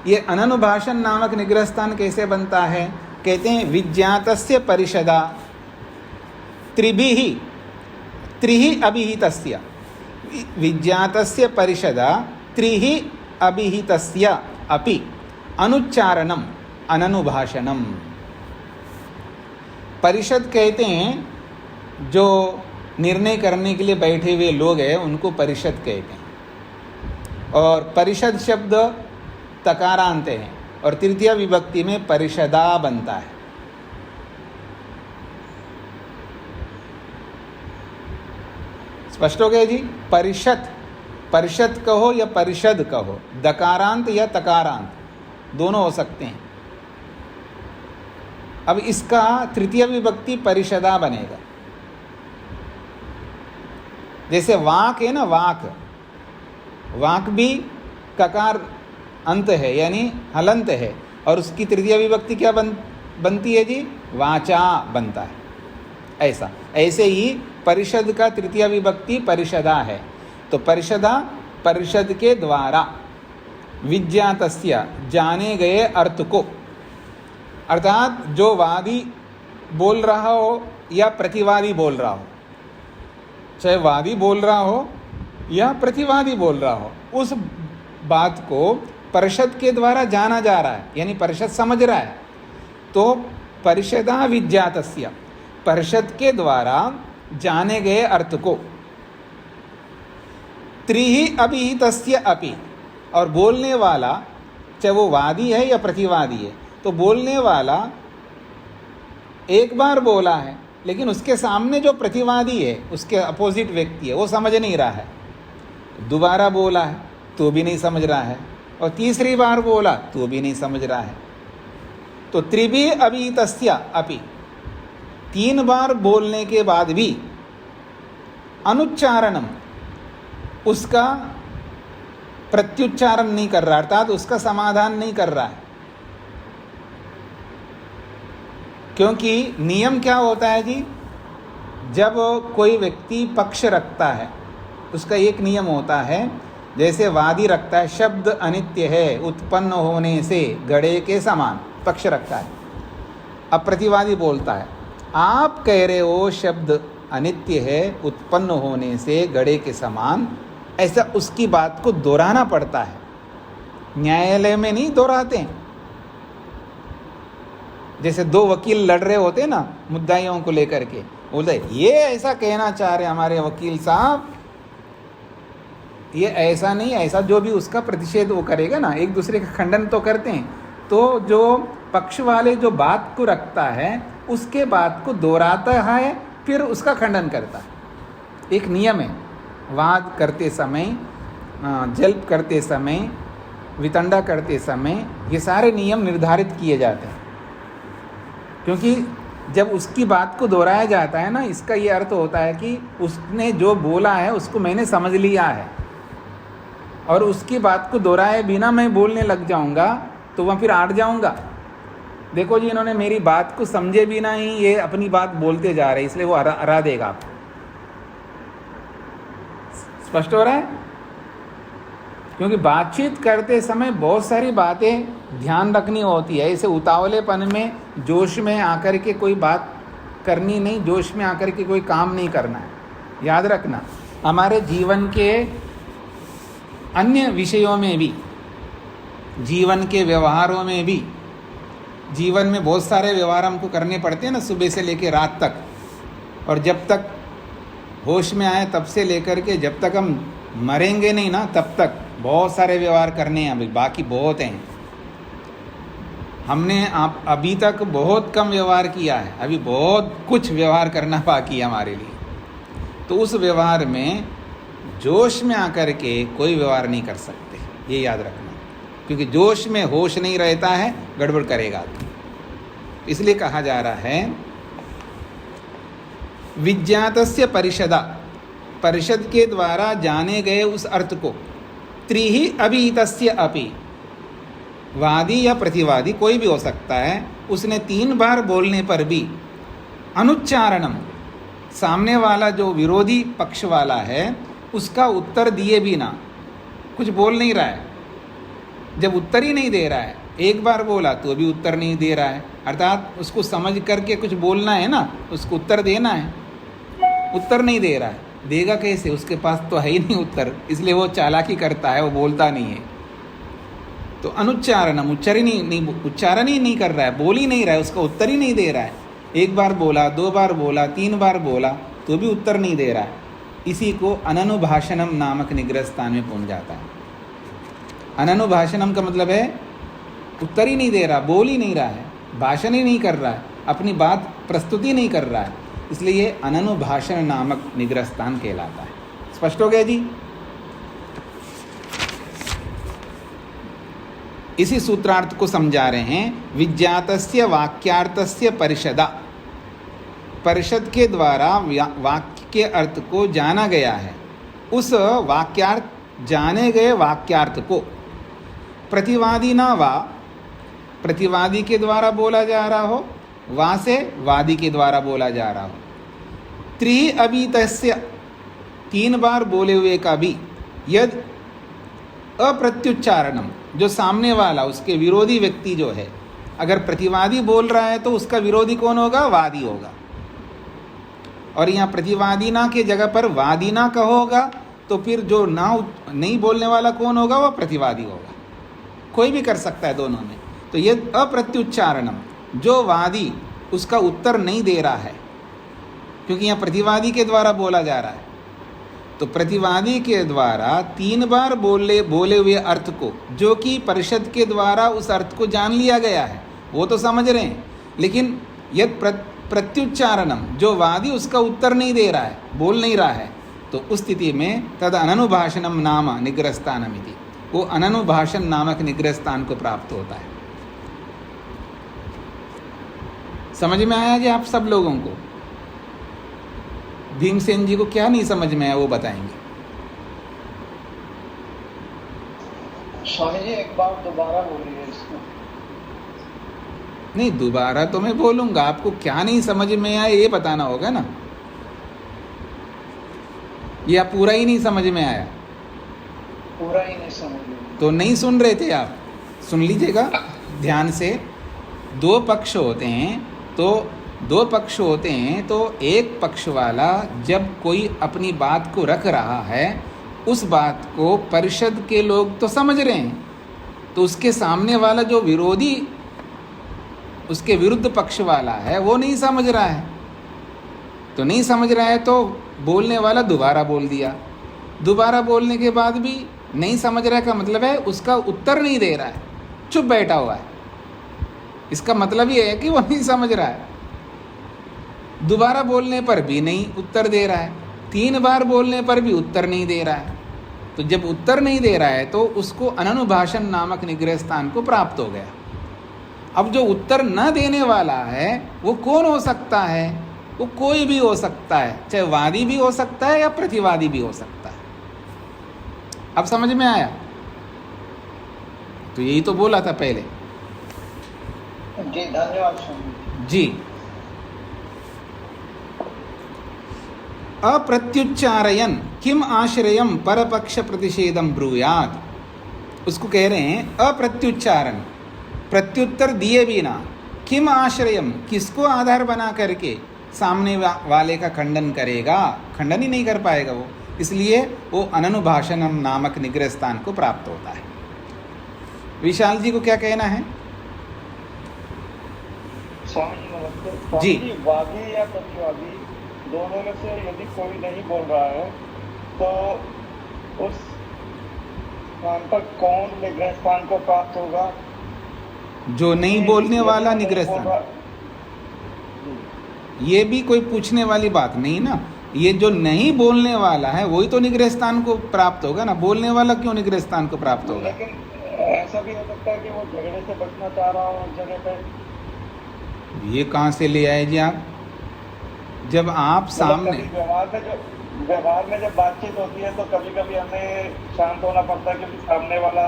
ये अननुभाषण नामक निग्रह स्थान कैसे बनता है? कहते हैं विज्ञातस्य परिषदा त्रिहि अभिहितस्य। विज्ञातस्य परिषदा त्रिहि अभिहितस्य अपि अनुच्चारणम अननुभाषणम। परिषद कहते हैं जो निर्णय करने के लिए बैठे हुए लोग हैं उनको परिषद कहते हैं। और परिषद शब्द तकारांत है और तृतीय विभक्ति में परिषदा बनता है। स्पष्ट हो गया जी? परिषद, परिषद कहो या परिषद कहो, दकारांत या तकारांत दोनों हो सकते हैं। अब इसका तृतीय विभक्ति परिषदा बनेगा। जैसे वाक है ना, वाक, वाक भी ककार अंत है यानी हलंत है, और उसकी तृतीय विभक्ति क्या बनती है जी? वाचा बनता है। ऐसा, ऐसे ही परिषद का तृतीय विभक्ति परिषदा है। तो परिषदा, परिषद के द्वारा, विज्ञातस्य जाने गए अर्थ को, अर्थात जो वादी बोल रहा हो या प्रतिवादी बोल रहा हो, चाहे वादी बोल रहा हो या प्रतिवादी बोल रहा हो, उस बात को परिषद के द्वारा जाना जा रहा है, यानी परिषद समझ रहा है। तो परिषदा विज्ञातस्य, परिषद के द्वारा जाने गए अर्थ को, त्रिहि अभिहितस्य अपि, और बोलने वाला चाहे वो वादी है या प्रतिवादी है, तो बोलने वाला एक बार बोला है लेकिन उसके सामने जो प्रतिवादी है, उसके अपोजिट व्यक्ति है, वो समझ नहीं रहा है। दोबारा बोला है तो भी नहीं समझ रहा है, और तीसरी बार बोला तो भी नहीं समझ रहा है। तो त्रिभि अभिहितस्य अपि, 3 बार बोलने के बाद भी अनुच्चारणम, उसका प्रत्युच्चारण नहीं कर रहा, अर्थात उसका समाधान नहीं कर रहा है। क्योंकि नियम क्या होता है जी? जब कोई व्यक्ति पक्ष रखता है उसका एक नियम होता है, जैसे वादी रखता है शब्द अनित्य है उत्पन्न होने से घड़े के समान, पक्ष रखता है। अब प्रतिवादी बोलता है, आप कह रहे हो शब्द अनित्य है उत्पन्न होने से घड़े के समान, ऐसा उसकी बात को दोहराना पड़ता है, न्यायालय में नहीं दोहराते हैं। जैसे दो वकील लड़ रहे होते ना मुद्दाइयों को लेकर के, बोलते ये ऐसा कहना चाह रहे हमारे वकील साहब, ये ऐसा नहीं, ऐसा जो भी उसका प्रतिषेध वो करेगा ना, एक दूसरे का खंडन तो करते हैं। तो जो पक्ष वाले जो बात को रखता है उसके बात को दोहराता है, फिर उसका खंडन करता है। एक नियम है, वाद करते समय, जल्प करते समय, वितंडा करते समय, ये सारे नियम निर्धारित किए जाते हैं। क्योंकि जब उसकी बात को दोहराया जाता है ना, इसका ये अर्थ होता है कि उसने जो बोला है उसको मैंने समझ लिया है, और उसकी बात को दोहराए बिना मैं बोलने लग जाऊंगा तो वहाँ फिर आड़ जाऊंगा। देखो जी, इन्होंने मेरी बात को समझे बिना ही ये अपनी बात बोलते जा रहे, इसलिए वो हरा देगा आपको। स्पष्ट हो रहा है? क्योंकि बातचीत करते समय बहुत सारी बातें ध्यान रखनी होती है। ऐसे उतावलेपन में, जोश में आकर के कोई बात करनी नहीं, जोश में आकर के कोई काम नहीं करना है। याद रखना, हमारे जीवन के अन्य विषयों में भी, जीवन के व्यवहारों में भी, जीवन में बहुत सारे व्यवहार हमको करने पड़ते हैं ना, सुबह से लेकर रात तक, और जब तक होश में आए तब से लेकर के जब तक हम मरेंगे नहीं ना, तब तक बहुत सारे व्यवहार करने हैं। अभी बाकी बहुत हैं। हमने अभी तक बहुत कम व्यवहार किया है, अभी बहुत कुछ व्यवहार करना बाकी है हमारे लिए। तो उस व्यवहार में जोश में आकर के कोई व्यवहार नहीं कर सकते, ये याद रखना। क्योंकि जोश में होश नहीं रहता है, गड़बड़ करेगा। इसलिए कहा जा रहा है विज्ञातस्य परिषदा, परिषद के द्वारा जाने गए उस अर्थ को, त्रिहि अभिहितस्य अपि, वादी या प्रतिवादी कोई भी हो सकता है, उसने 3 बार बोलने पर भी अनुच्चारणम, सामने वाला जो विरोधी पक्ष वाला है उसका उत्तर दिए भी ना, कुछ बोल नहीं रहा है। जब उत्तर ही नहीं दे रहा है, एक बार बोला तो भी उत्तर नहीं दे रहा है, अर्थात उसको समझ करके कुछ बोलना है ना, उसको उत्तर देना है, उत्तर नहीं दे रहा है। देगा कैसे? उसके पास तो है ही नहीं उत्तर, इसलिए वो चालाकी करता है, वो बोलता नहीं है। तो अनुच्चारणम, उच्चारण ही नहीं कर रहा है, बोल ही नहीं रहा है, उसका उत्तर ही नहीं दे रहा है। एक बार बोला, 2 बार बोला, 3 बार बोला तो भी उत्तर नहीं दे रहा है। इसी को अननुभाषणम नामक निग्रह स्थान में पहुंच जाता है। अननुभाषणम का मतलब है उत्तर ही नहीं दे रहा, बोल ही नहीं रहा है, भाषण ही नहीं कर रहा है, अपनी बात प्रस्तुति नहीं कर रहा है, इसलिए ये अननुभाषण नामक निग्रह स्थान कहलाता है। स्पष्ट हो गया जी? इसी सूत्रार्थ को समझा रहे हैं। विज्ञातस्य वाक्यार्थस्य परिषदा, परिषद के द्वारा वाक्य के अर्थ को जाना गया है, उस वाक्यार्थ, जाने गए वाक्यार्थ को प्रतिवादी ना वा, प्रतिवादी के द्वारा बोला जा रहा हो, वा से वादी के द्वारा बोला जा रहा हो। त्रि अभितस्य, 3 बार बोले हुए का भी, यद अप्रत्युच्चारणम, जो सामने वाला उसके विरोधी व्यक्ति जो है, अगर प्रतिवादी बोल रहा है तो उसका विरोधी कौन होगा? वादी होगा। और यहाँ प्रतिवादी ना के जगह पर वादी ना कहोगा तो फिर जो ना नहीं बोलने वाला कौन होगा? वह प्रतिवादी होगा। कोई भी कर सकता है दोनों में। तो ये अप्रत्युच्चारणम, जो वादी उसका उत्तर नहीं दे रहा है, क्योंकि यहाँ प्रतिवादी के द्वारा बोला जा रहा है, तो प्रतिवादी के द्वारा 3 बार बोले हुए अर्थ को, जो कि परिषद के द्वारा उस अर्थ को जान लिया गया है, वो तो समझ रहे हैं, लेकिन यद प्रत्युच्चारणम, जो वादी उसका उत्तर नहीं दे रहा है, बोल नहीं रहा है, तो उस स्थिति में तद अननुभाषणम नाम निग्रह स्थानम इति, वो अननुभाषण नामक निग्रह स्थान को प्राप्त होता है। समझ में आया जी आप सब लोगों को? भीमसेन जी को क्या नहीं समझ में आया वो बताएंगे। स्वामी जी एक बार दोबारा बोलिए इसको। नहीं, दोबारा तो मैं बोलूंगा, आपको क्या नहीं समझ में आया ये बताना होगा ना। या पूरा ही नहीं समझ में आया? पूरा ही नहीं समझ में। तो नहीं सुन रहे थे आप? सुन लीजिएगा ध्यान से। 2 पक्ष होते हैं, तो दो पक्ष होते हैं, तो एक पक्ष वाला जब कोई अपनी बात को रख रहा है, उस बात को परिषद के लोग तो समझ रहे हैं, तो उसके सामने वाला जो विरोधी, उसके विरुद्ध पक्ष वाला है, वो नहीं समझ रहा है। तो नहीं समझ रहा है तो बोलने वाला दोबारा बोल दिया। दोबारा बोलने के बाद भी नहीं समझ रहा का मतलब है उसका उत्तर नहीं दे रहा है, चुप बैठा हुआ है। इसका मतलब ये है कि वो नहीं समझ रहा है। दोबारा बोलने पर भी नहीं उत्तर दे रहा है, 3 बार बोलने पर भी उत्तर नहीं दे रहा है। तो जब उत्तर नहीं दे रहा है तो उसको अननुभाषण नामक निग्रह स्थान को प्राप्त हो गया। अब जो उत्तर न देने वाला है वो कौन हो सकता है? वो कोई भी हो सकता है, चाहे वादी भी हो सकता है या प्रतिवादी भी हो सकता है। अब समझ में आया? तो यही तो बोला था पहले। जी धन्यवाद स्वामी जी। अप्रत्युच्चारयन किम आश्रयम परपक्ष प्रतिषेधम ब्रूयात्। उसको कह रहे हैं अप्रत्युच्चारण, प्रत्युत्तर दिए बिना, किम आश्रयम, किसको आधार बना करके सामने वाले का खंडन करेगा? खंडन ही नहीं कर पाएगा वो, इसलिए वो अननुभाषणम नामक निग्रह स्थान को प्राप्त होता है। विशाल जी को क्या कहना है? स्वामी जी नमस्ते। जी। स्वामी जी, वादी या प्रतिवादी दोनों में से यदि कोई नहीं बोल रहा है तो उस स्थान पर कौन निग्रह स्थान को प्राप्त होगा? जो नहीं बोलने वाला निग्रह स्थान। ये भी कोई पूछने वाली बात नहीं ना, ये जो नहीं बोलने वाला है वही तो निग्रह स्थान को प्राप्त होगा ना। बोलने वाला क्यों निग्रह स्थान को प्राप्त होगा? लेकिन ऐसा भी हो सकता है कि वो झगड़े से बचना चाह रहा हो उस जगह पे। ये कहाँ से ले आए जी आप? जब आप सामने व्यवहार में जब बातचीत होती है तो कभी कभी हमें शांत होना पड़ता है, क्योंकि सामने वाला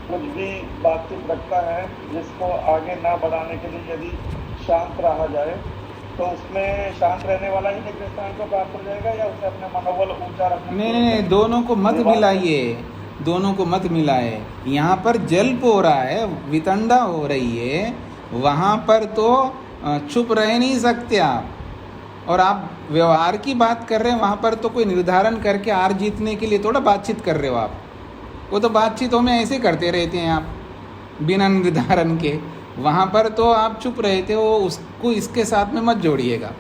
कुछ भी बातचीत रखता है जिसको आगे ना बढ़ाने के लिए यदि शांत रहा जाए तो उसमें शांत रहने वाला ही निग्रह स्थान को प्राप्त हो जाएगा, या उसे अपने मनोबल ऊंचा रखने? नहीं, दोनों को मत मिलाइए, दोनों को मत मिलाए। यहाँ पर जल्प हो रहा है, वितंडा हो रही है, वहाँ पर तो चुप रह नहीं सकते आप। और आप व्यवहार की बात कर रहे हैं, वहाँ पर तो कोई निर्धारण करके हार जीतने के लिए थोड़ा बातचीत कर रहे हो आप। वो तो बातचीतों में ऐसे करते रहते हैं आप बिना निर्धारण के। वहाँ पर तो आप चुप रहते हो, उसको इसके साथ में मत जोड़िएगा।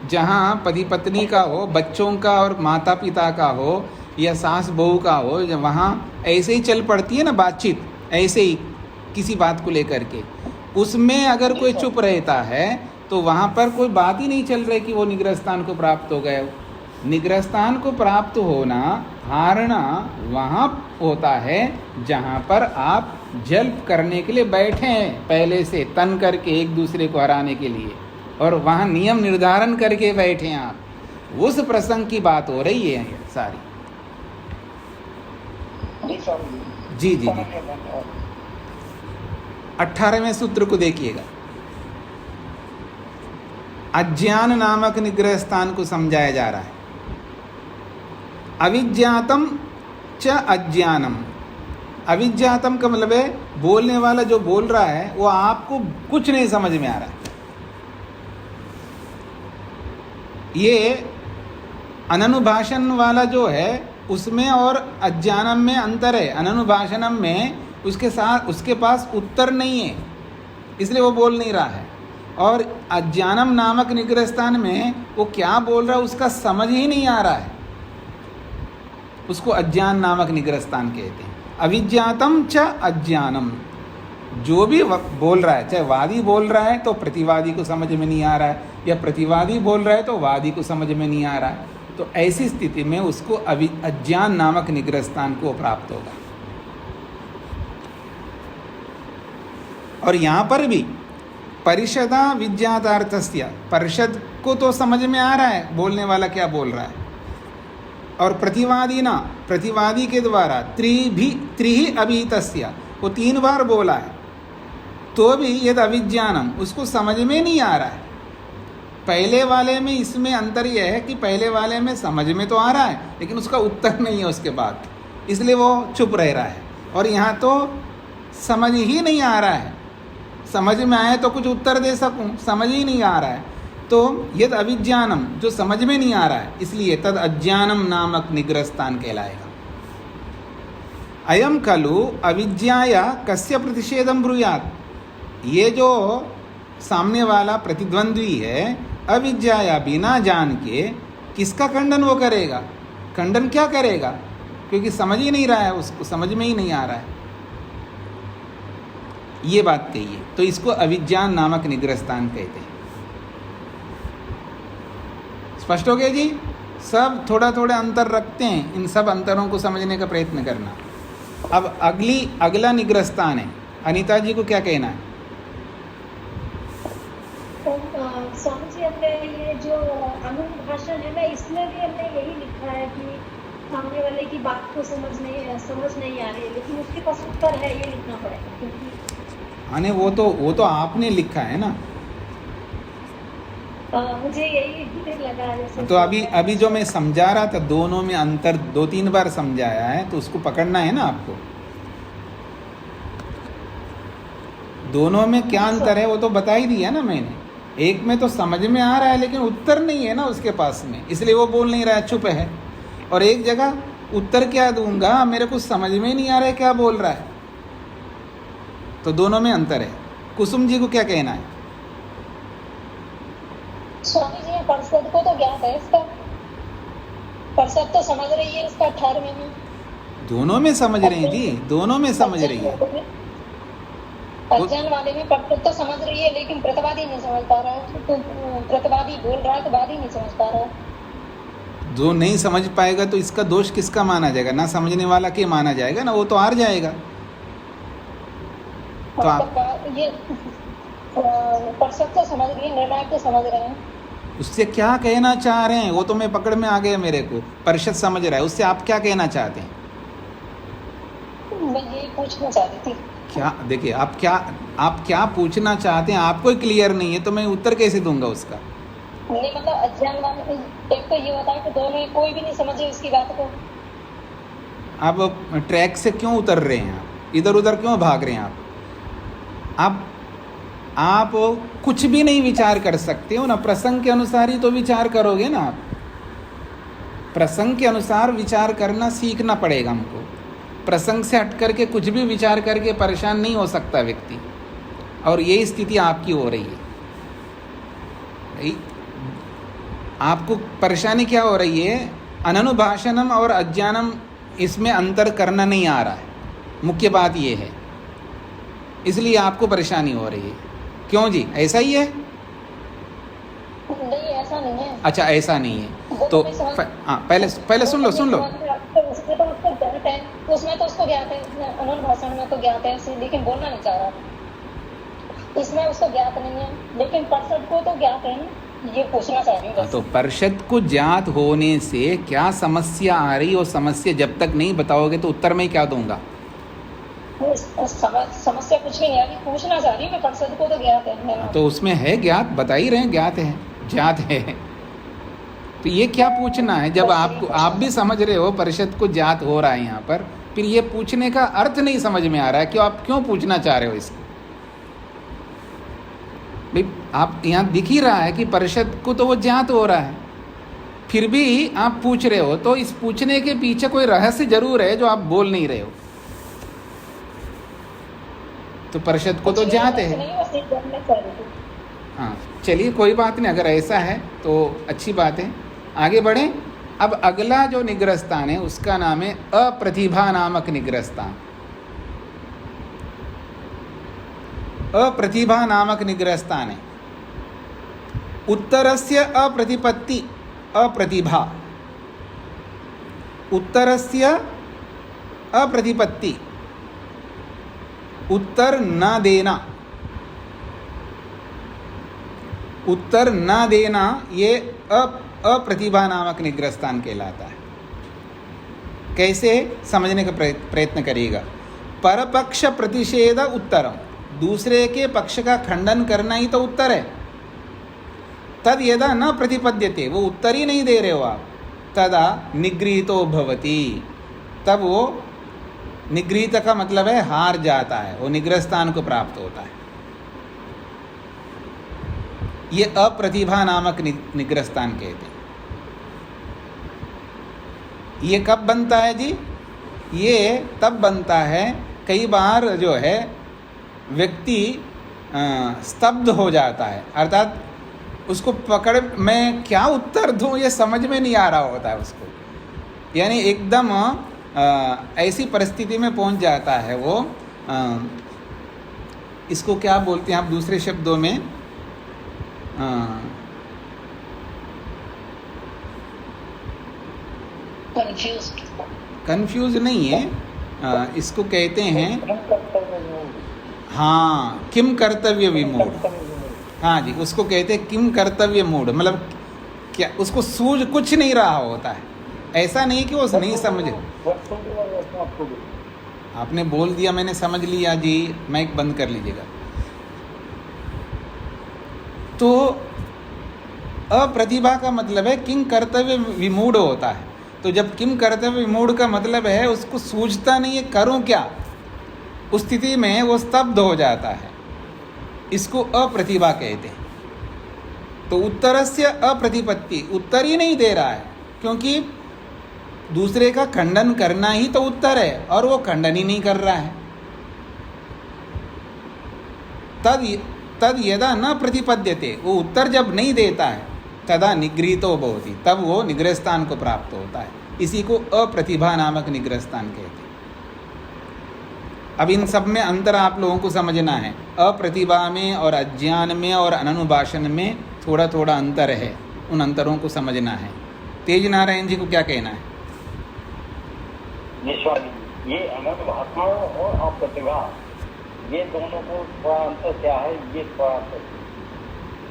जहाँ पति पत्नी का हो, बच्चों का और माता पिता का हो, या सास बहू का हो, वहाँ ऐसे ही चल पड़ती है ना बातचीत, ऐसे ही किसी बात को लेकर के। उसमें अगर कोई चुप रहता है तो वहाँ पर कोई बात ही नहीं चल रही कि वो निग्रह स्थान को प्राप्त हो गए। निग्रह स्थान को प्राप्त होना, हारना वहाँ होता है जहाँ पर आप जल्प करने के लिए बैठे हैं पहले से, तन करके एक दूसरे को हराने के लिए, और वहाँ नियम निर्धारण करके बैठे हैं आप। उस प्रसंग की बात हो रही है ये सारी। जी जी जी। 18वें सूत्र को देखिएगा। अज्ञान नामक निग्रह स्थान को समझाया जा रहा है। अविज्ञातम च अज्ञानम। अविज्ञातम का मतलब है बोलने वाला जो बोल रहा है वो आपको कुछ नहीं समझ में आ रहा है। ये अननुभाषण वाला जो है उसमें और अज्ञानम में अंतर है। अननुभाषणम में उसके पास उत्तर नहीं है, इसलिए वो बोल नहीं रहा है। और अज्ञानम नामक निग्रह स्थान में वो क्या बोल रहा है उसका समझ ही नहीं आ रहा है, उसको अज्ञान नामक निग्रह स्थान कहते हैं। अविज्ञातम च अज्ञानम। जो भी बोल रहा है, चाहे वादी बोल रहा है तो प्रतिवादी को समझ में नहीं आ रहा है, या प्रतिवादी बोल रहा है तो वादी को समझ में नहीं आ रहा है, तो ऐसी स्थिति में उसको अज्ञान नामक निग्रह स्थान को प्राप्त होगा। और यहाँ पर भी परिषदा विज्ञातार्थस्य, परिषद को तो समझ में आ रहा है बोलने वाला क्या बोल रहा है, और प्रतिवादी ना, प्रतिवादी के द्वारा त्रिही अभितस्य, वो 3 बार बोला है तो भी यद अविज्ञानम, उसको समझ में नहीं आ रहा है। पहले वाले में इसमें अंतर यह है कि पहले वाले में समझ में तो आ रहा है लेकिन उसका उत्तर नहीं है उसके बाद, इसलिए वो चुप रह रहा है। और यहाँ तो समझ ही नहीं आ रहा है, समझ में आए तो कुछ उत्तर दे सकूं, समझ ही नहीं आ रहा है। तो यद अविज्ञानम, जो समझ में नहीं आ रहा है, इसलिए तद अज्ञानम नामक निग्रहस्थान कहलाएगा। अयम खलु अविज्ञाया कस्य प्रतिषेधम ब्रूयात्, ये जो सामने वाला प्रतिद्वंद्वी है अविज्ञाया बिना जान के किसका खंडन वो करेगा? खंडन क्या करेगा? क्योंकि समझ ही नहीं रहा है, उसको समझ में ही नहीं आ रहा है। ये बात कही है, तो इसको अविज्ञान नामक निग्रहस्थान कहते हैं। स्पष्ट हो गया जी? सब थोड़ा थोड़ा अंतर रखते हैं, इन सब अंतरों को समझने का प्रयत्न करना। अब अगला निग्रहस्थान है, अनीता जी को क्या कहना है? स्वामी जी, हमने ये जो अनुभाषण है ना, इसमें भी हमने यही लिखा है कि सामने वाले की बात को समझ नहीं आ रही है, लेकिन उसके पास उत्तर है, ये लिखना पड़ेगा। क्योंकि अने वो तो आपने लिखा है ना। मुझे यही लगा जैसे। तो अभी जो मैं समझा रहा था, दोनों में अंतर 2-3 बार समझाया है, तो उसको पकड़ना है ना आपको। दोनों में क्या अंतर है वो तो बता ही दिया ना मैंने। एक में तो समझ में आ रहा है लेकिन उत्तर नहीं है ना उसके पास में, इसलिए वो बोल नहीं रहा है, चुप है। और एक जगह उत्तर क्या दूंगा, मेरे को समझ में नहीं आ रहा है क्या बोल रहा है। तो दोनों में अंतर है। कुसुम जी को क्या कहना है? स्वामी जी, परिषद को तो ज्ञात है इसका, परिषद तो समझ रही है इसका ठहर में नहीं। दोनों में समझ रही है जी, दोनों में समझ रही है। अज्ञान वाले में परिषद तो समझ रही है, लेकिन प्रतिवादी नहीं समझ पा रहा है। तो प्रतिवादी बोल रहा है तो वादी नहीं समझ पा रहा है। जो नहीं समझ पाएगा तो इसका दोष किसका माना जाएगा? ना समझने वाला के माना जाएगा ना, वो तो हार जाएगा। तो आप ये परिषद तो समझ रही है, निर्णायक तो समझ रहे हैं। उससे क्या कहना चाह रहे हैं वो तो मैं पकड़ में आ गया मेरे को। परिषद समझ रहा है, उससे आप क्या कहना चाहते हैं? मैं यही पूछना चाहती थी। क्या देखिए, आप क्या पूछना चाहते हैं आपको ही क्लियर नहीं है, तो मैं उत्तर कैसे दूंगा उसका? नहीं, मतलब अज्ञान वाले, एक तो ये होता है कि दोनों कोई भी नहीं समझे उसकी बात को। आप ट्रैक से क्यों उतर रहे हैं? आप इधर उधर क्यों भाग रहे हैं? आप कुछ भी नहीं विचार कर सकते हो ना, प्रसंग के अनुसार ही तो विचार करोगे ना। आप प्रसंग के अनुसार विचार करना सीखना पड़ेगा हमको। प्रसंग से हट करके कुछ भी विचार करके परेशान नहीं हो सकता व्यक्ति, और यही स्थिति आपकी हो रही है। आपको परेशानी क्या हो रही है? अननुभाषणम और अज्ञानम, इसमें अंतर करना नहीं आ रहा है। मुख्य बात ये है, इसलिए आपको परेशानी हो रही है। क्यों जी, ऐसा ही है? नहीं, ऐसा नहीं है। अच्छा, ऐसा नहीं है तो पहले सुन लो। उसमें तो उसको ज्ञात है, अनुभाषण में तो ज्ञात है, लेकिन बोलना नहीं चाह रहा। इसमें उसको ज्ञात नहीं है, लेकिन परिषद को तो ज्ञात है ना, ये पूछना चाह रही हूँ। तो परिषद को ज्ञात होने से क्या समस्या आ रही? और समस्या जब तक नहीं बताओगे तो उत्तर में क्या दूंगा? समस्या कुछ नहीं है, पूछना चाह रही हूँ मैं। परिषद को तो ज्ञात है। तो उसमें है ज्ञात, बता ही रहे हैं ज्ञात है। तो ये क्या पूछना है? जब आप भी समझ रहे हो परिषद को ज्ञात हो रहा है यहाँ पर, फिर ये पूछने का अर्थ नहीं समझ में आ रहा है कि आप क्यों पूछना चाह रहे हो इसको। भाई, आप यहाँ दिख ही रहा है कि परिषद को तो वो ज्ञात हो रहा है, फिर भी आप पूछ रहे हो, तो इस पूछने के पीछे कोई रहस्य जरूर है जो आप बोल नहीं रहे हो। तो परिषद को तो ज्ञात है। हाँ, चलिए कोई बात नहीं, अगर ऐसा है तो अच्छी बात है, आगे बढ़ें। अब अगला जो निग्रहस्थान है उसका नाम है अप्रतिभा नामक निग्रहस्थान। अप्रतिभा नामक निग्रहस्थान है। उत्तरस्य अप्रतिपत्ति अप्रतिभा, उत्तरस्य अप्रतिपत्ति, उत्तर न देना, उत्तर न देना, ये अप्रतिभा नामक निग्रहस्थान कहलाता है। कैसे समझने का प्रयत्न करिएगा। परपक्ष प्रतिषेध उत्तरम, दूसरे के पक्ष का खंडन करना ही तो उत्तर है। तद यदा न प्रतिपद्यते, वो उत्तर ही नहीं दे रहे हो आप, तदा निगृहीतो भवति, तब वो निगृहीत का मतलब है हार जाता है, वो निग्रहस्थान को प्राप्त होता है। ये अप्रतिभा नामक निग्रह स्थान कहते हैं। ये कब बनता है जी? ये तब बनता है कई बार जो है व्यक्ति स्तब्ध हो जाता है, अर्थात उसको पकड़ मैं क्या उत्तर दूं ये समझ में नहीं आ रहा होता है उसको, यानी एकदम ऐसी परिस्थिति में पहुंच जाता है वो। इसको क्या बोलते हैं आप दूसरे शब्दों में? कंफ्यूज नहीं है, इसको कहते हैं हाँ किम कर्तव्य विमूढ़। हाँ जी, उसको कहते हैं किम कर्तव्य मूढ़, मतलब क्या उसको सूझ कुछ नहीं रहा होता है। ऐसा नहीं कि वो नहीं समझे। आपने बोल दिया, मैंने समझ लिया जी, माइक बंद कर लीजिएगा। तो अप्रतिभा का मतलब है किम कर्तव्य विमूढ़ होता है। तो जब किम कर्तव्य विमूढ़ का मतलब है उसको सूझता नहीं है करूं क्या, उस स्थिति में वो स्तब्ध हो जाता है, इसको अप्रतिभा कहते हैं। तो उत्तरस्य अप्रतिपत्ति, उत्तर ही नहीं दे रहा है, क्योंकि दूसरे का खंडन करना ही तो उत्तर है और वो खंडन ही नहीं कर रहा है। तद यदा न प्रतिपद्यते, वो उत्तर जब नहीं देता है, तदा निगृहीतो भवति, तब वो निग्रह स्थान को प्राप्त होता है। इसी को अप्रतिभा नामक निग्रह स्थान कहते हैं। अब इन सब में अंतर आप लोगों को समझना है। अप्रतिभा में और अज्ञान में और अननुभाषण में थोड़ा थोड़ा अंतर है, उन अंतरों को समझना है। तेज नारायण जी को क्या कहना है? ये अननुभाषण और अप्रतिभा, ये दोनों को थोड़ा अंतर क्या है, ये थोड़ा अंतर।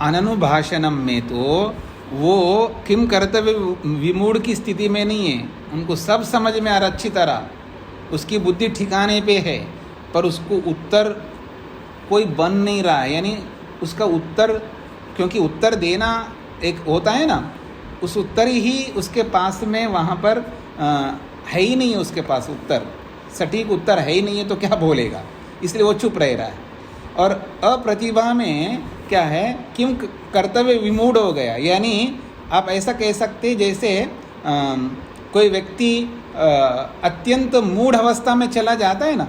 अननुभाषणम में तो वो किम कर्तव्य विमूढ़ की स्थिति में नहीं है, उनको सब समझ में आ रहा अच्छी तरह, उसकी बुद्धि ठिकाने पे है, पर उसको उत्तर कोई बन नहीं रहा है। यानी उसका उत्तर, क्योंकि उत्तर देना एक होता है ना, उस उत्तर ही उसके पास में वहाँ पर है ही नहीं है, उसके पास उत्तर, सटीक उत्तर है ही नहीं है, तो क्या बोलेगा, इसलिए वो चुप रह रहा है। और अप्रतिभा में क्या है, किम कर्तव्य विमूढ़ हो गया, यानी आप ऐसा कह सकते जैसे कोई व्यक्ति अत्यंत मूढ़ अवस्था में चला जाता है ना,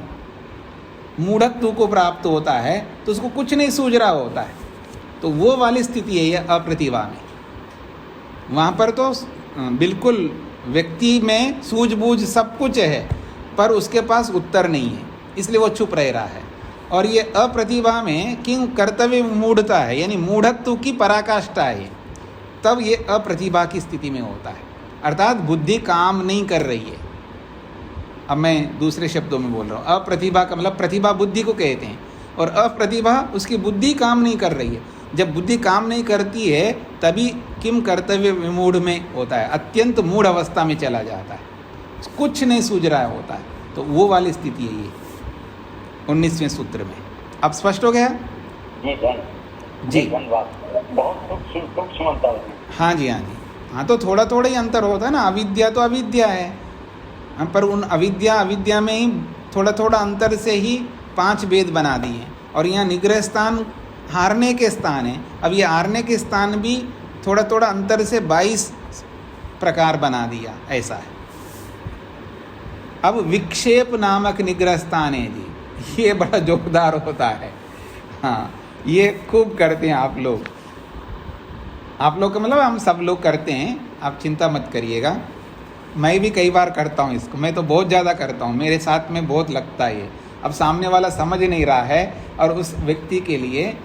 मूढ़त्व को प्राप्त होता है, तो उसको कुछ नहीं सूझ रहा होता है, तो वो वाली स्थिति है ये अप्रतिभा में। वहाँ पर तो बिल्कुल व्यक्ति में सूझबूझ सब कुछ है, पर उसके पास उत्तर नहीं है, इसलिए वो चुप रह रहा है। और ये अप्रतिभा में किम कर्तव्य मूढ़ता है, यानी मूढ़त्व की पराकाष्ठा है, तब ये अप्रतिभा की स्थिति में होता है, अर्थात बुद्धि काम नहीं कर रही है। अब मैं दूसरे शब्दों में बोल रहा हूँ। अप्रतिभा का मतलब प्रतिभा बुद्धि को कहते हैं, और अप्रतिभा उसकी बुद्धि काम नहीं कर रही है। जब बुद्धि काम नहीं करती है तभी किम कर्तव्य विमूढ़ में होता है, अत्यंत मूढ़ अवस्था में चला जाता है, कुछ नहीं सूझ रहा होता है, तो वो वाली स्थिति है ये 19वें सूत्र में। अब स्पष्ट हो गया जी? बहुत सूक्ष्म अंतर है। हाँ जी, हाँ जी, हाँ, तो थोड़ा थोड़ा ही अंतर होता है ना। अविद्या तो अविद्या है, हाँ, पर उन अविद्या में ही थोड़ा थोड़ा अंतर से ही 5 वेद बना दिए, और यहाँ निग्रह स्थान हारने के स्थान है। अब ये हारने के स्थान भी थोड़ा थोड़ा अंतर से 22 प्रकार बना दिया, ऐसा है। अब विक्षेप नामक निग्रह स्थान है जी, ये बड़ा जोरदार होता है। हाँ, ये खूब करते हैं आप लोग का मतलब हम सब लोग करते हैं, आप चिंता मत करिएगा। मैं भी कई बार करता हूँ इसको, मैं तो बहुत ज़्यादा करता हूँ, मेरे साथ में बहुत लगता है ये। अब सामने वाला समझ नहीं रहा है और उस व्यक्ति के लिए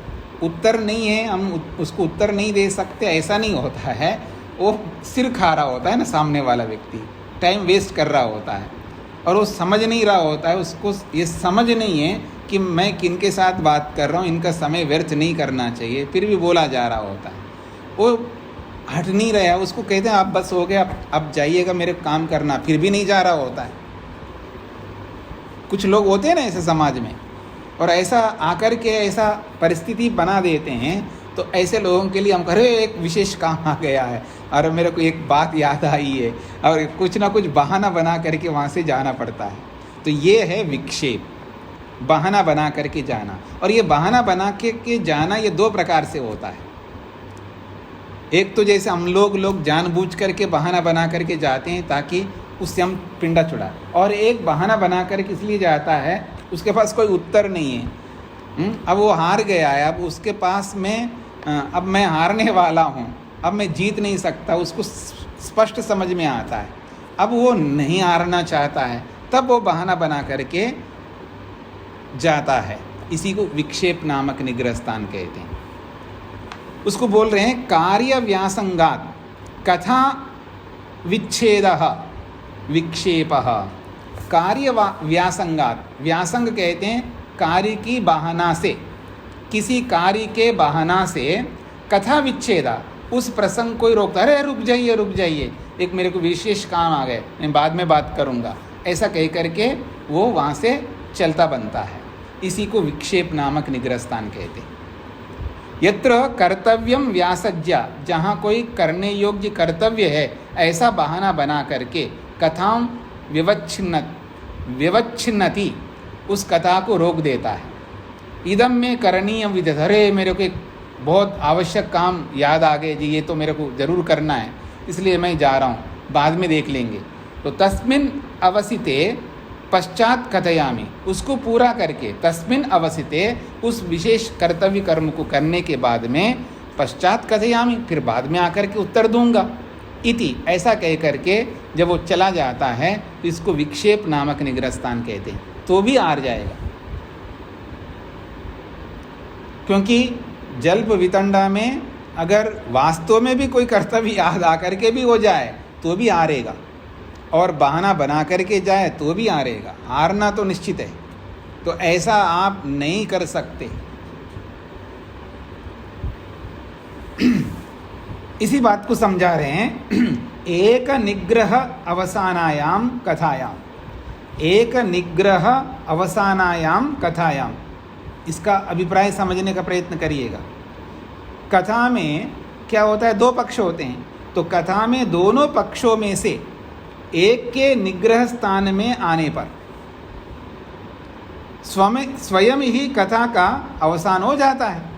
उत्तर नहीं है, हम उसको उत्तर नहीं दे सकते, ऐसा नहीं होता है। वो सिर खा रहा होता है ना, सामने वाला व्यक्ति टाइम वेस्ट कर रहा होता है और वो समझ नहीं रहा होता है। उसको ये समझ नहीं है कि मैं किन के साथ बात कर रहा हूँ, इनका समय व्यर्थ नहीं करना चाहिए, फिर भी बोला जा रहा होता है। वो हट नहीं रहा, उसको कहते हैं आप बस हो गया, अब जाइएगा, मेरे काम करना, फिर भी नहीं जा रहा होता है। कुछ लोग होते हैं ना ऐसे समाज में, और ऐसा आकर के ऐसा परिस्थिति बना देते हैं, तो ऐसे लोगों के लिए हम कह रहे एक विशेष काम आ गया है और मेरे को एक बात याद आई है, और कुछ ना कुछ बहाना बना करके वहाँ से जाना पड़ता है। तो ये है विक्षेप, बहाना बना करके जाना। और ये बहाना बना के जाना ये 2 प्रकार से होता है। एक तो जैसे हम लोग जानबूझ करके बहाना बना करके जाते हैं ताकि उससे हम पिंडा छुड़ाएं, और एक बहाना बना करके इसलिए जाता है उसके पास कोई उत्तर नहीं है। अब वो हार गया है, अब उसके पास में अब मैं हारने वाला हूँ, अब मैं जीत नहीं सकता, उसको स्पष्ट समझ में आता है। अब वो नहीं हारना चाहता है, तब वो बहाना बना करके जाता है। इसी को विक्षेप नामक निग्रह स्थान कहते हैं। उसको बोल रहे हैं कार्य व्यासंगात कथा विच्छेदः विक्षेपः। कार्य व्यासंगात, व्यासंग कहते हैं कार्य की बहाना से, किसी कार्य के बहाना से कथा विच्छेदा, उस प्रसंग को ही रोकता, अरे रुक जाइए, एक मेरे को विशेष काम आ गए, मैं बाद में बात करूँगा, ऐसा कह करके वो वहाँ से चलता बनता है। इसी को विक्षेप नामक निग्रह स्थान कहते हैं। यत्र कर्तव्यम व्यासज्ञा, जहाँ कोई करने योग्य कर्तव्य है ऐसा बहाना बना करके कथाओं विवच्छिन्नति, उस कथा को रोक देता है। इदम में करणीय विदत, अरे मेरे को एक बहुत आवश्यक काम याद आ गए जी, ये तो मेरे को ज़रूर करना है, इसलिए मैं जा रहा हूँ, बाद में देख लेंगे। तो तस्मिन् अवसिते पश्चात कथयामि, उसको पूरा करके तस्मिन् अवसिते, उस विशेष कर्तव्य कर्म को करने के बाद में पश्चात कथयामि, फिर बाद में आकर के उत्तर दूंगा। इति, ऐसा कह करके जब वो चला जाता है तो इसको विक्षेप नामक निग्रह स्थान कहते हैं। तो भी हार जाएगा, क्योंकि जल्प वितंडा में अगर वास्तव में भी कोई कर्तव्य याद आकर के भी हो जाए तो भी हारेगा, और बहाना बना करके जाए तो भी हारेगा। हारना तो निश्चित है, तो ऐसा आप नहीं कर सकते। इसी बात को समझा रहे हैं। एक निग्रह अवसानायाम कथायाम, एक निग्रह अवसानायाम कथायाम, इसका अभिप्राय समझने का प्रयत्न करिएगा। कथा में क्या होता है, दो पक्ष होते हैं, तो कथा में दोनों पक्षों में से एक के निग्रह स्थान में आने पर स्वयं ही कथा का अवसान हो जाता है।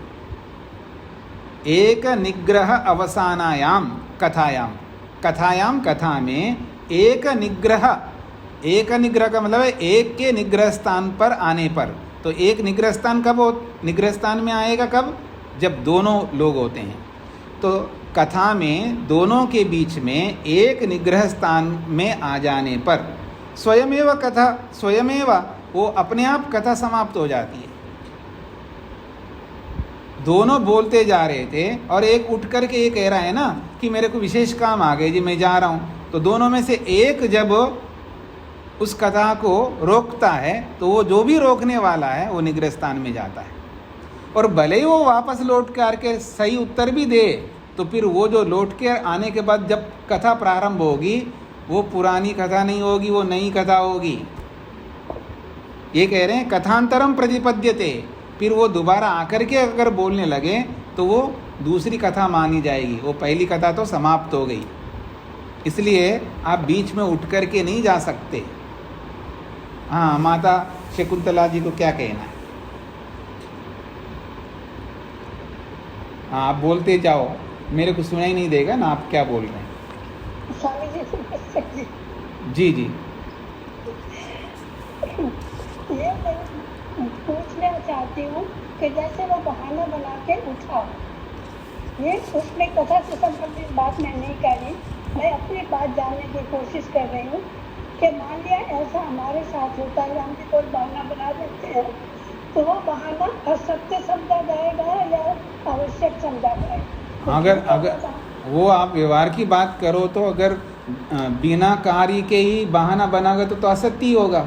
एक निग्रह अवसानायाम कथायाम, कथायाम कथा में एक निग्रह का मतलब है एक के निग्रह स्थान पर आने पर। तो एक निग्रह स्थान कब निग्रह स्थान में आएगा, कब, जब दोनों लोग होते हैं। तो कथा में दोनों के बीच में एक निग्रह स्थान में आ जाने पर स्वयमेव कथा, स्वयमेव वो अपने आप कथा समाप्त हो जाती है। दोनों बोलते जा रहे थे और एक उठ करके ये कह रहा है ना कि मेरे को विशेष काम आ गए जी, मैं जा रहा हूँ। तो दोनों में से एक जब उस कथा को रोकता है तो वो जो भी रोकने वाला है वो निग्रह स्थान में जाता है। और भले ही वो वापस लौट के आके सही उत्तर भी दे, तो फिर वो जो लौट के आने के बाद जब कथा प्रारंभ होगी वो पुरानी कथा नहीं होगी, वो नई कथा होगी। ये कह रहे हैं कथांतरम प्रतिपद्यते, फिर वो दोबारा आकर के अगर बोलने लगे तो वो दूसरी कथा मानी जाएगी, वो पहली कथा तो समाप्त हो गई। इसलिए आप बीच में उठ कर के नहीं जा सकते। हाँ, माता शकुंतला जी को क्या कहना है? हाँ, आप बोलते जाओ, मेरे को सुनाई नहीं देगा ना आप क्या बोल रहे हैं। स्वामी जी जी जी, ये मैं पूछना चाहती हूँ कि जैसे वो बहाना बना के उठा, ये उसमें कथा से संबंधित बात मैं नहीं कर रही, मैं अपनी बात जानने की कोशिश कर रही हूँ कि मान लिया ऐसा हमारे साथ होता है, हम भी कोई बहाना बना देते हैं, तो वो बहाना असत्य समझा जाएगा या आवश्यक समझा जाएगा? अगर वो आप व्यवहार की बात करो तो अगर बिना कार्य के ही बहाना बनाओगे तो असत्य ही होगा,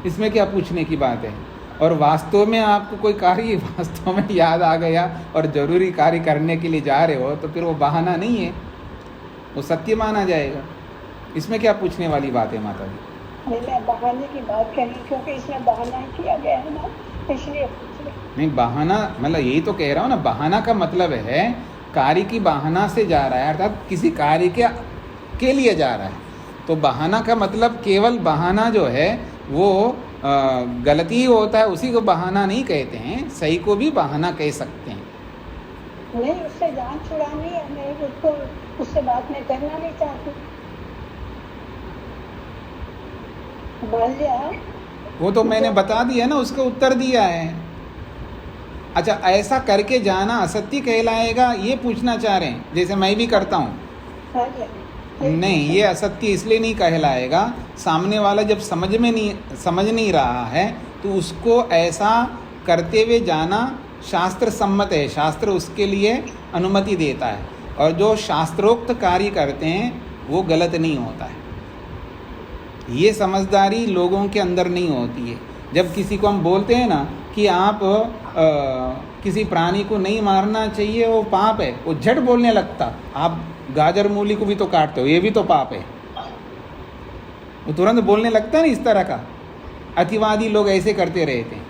इसमें क्या पूछने की बात है। और वास्तव में आपको कोई कार्य वास्तव में याद आ गया और ज़रूरी कार्य करने के लिए जा रहे हो तो फिर वो बहाना नहीं है, वो सत्य माना जाएगा। इसमें क्या पूछने वाली बात है माता जी? मैं बहाने की बात करी क्योंकि इसमें बहाना किया गया है ना, इसलिए नहीं, बहाना मतलब यही तो कह रहा हूँ ना, बहाना का मतलब है कार्य की बहाना से जा रहा है, अर्थात किसी कार्य के लिए जा रहा है। तो बहाना का मतलब केवल बहाना जो है वो गलती होता है, उसी को बहाना नहीं कहते हैं, सही को भी बहाना कह सकते हैं। नहीं उससे जान छुड़ानी है, मैं उसको उससे बात मैं करना नहीं चाहती। बाल्या वो तो मैंने बता दिया ना, उसका उत्तर दिया है। अच्छा, ऐसा करके जाना असत्य कहलाएगा ये पूछना चाह रहे हैं, जैसे मैं भी करता हूँ? नहीं, ये असत्य इसलिए नहीं कहलाएगा, सामने वाला जब समझ नहीं रहा है तो उसको ऐसा करते हुए जाना शास्त्र सम्मत है, शास्त्र उसके लिए अनुमति देता है, और जो शास्त्रोक्त कार्य करते हैं वो गलत नहीं होता है। ये समझदारी लोगों के अंदर नहीं होती है। जब किसी को हम बोलते हैं ना कि आप किसी प्राणी को नहीं मारना चाहिए, वो पाप है, वो झट बोलने लगता, आप गाजर मूली को भी तो काटते हो, ये भी तो पाप है, वो तुरंत बोलने लगता है ना। इस तरह का अतिवादी लोग ऐसे करते रहते हैं।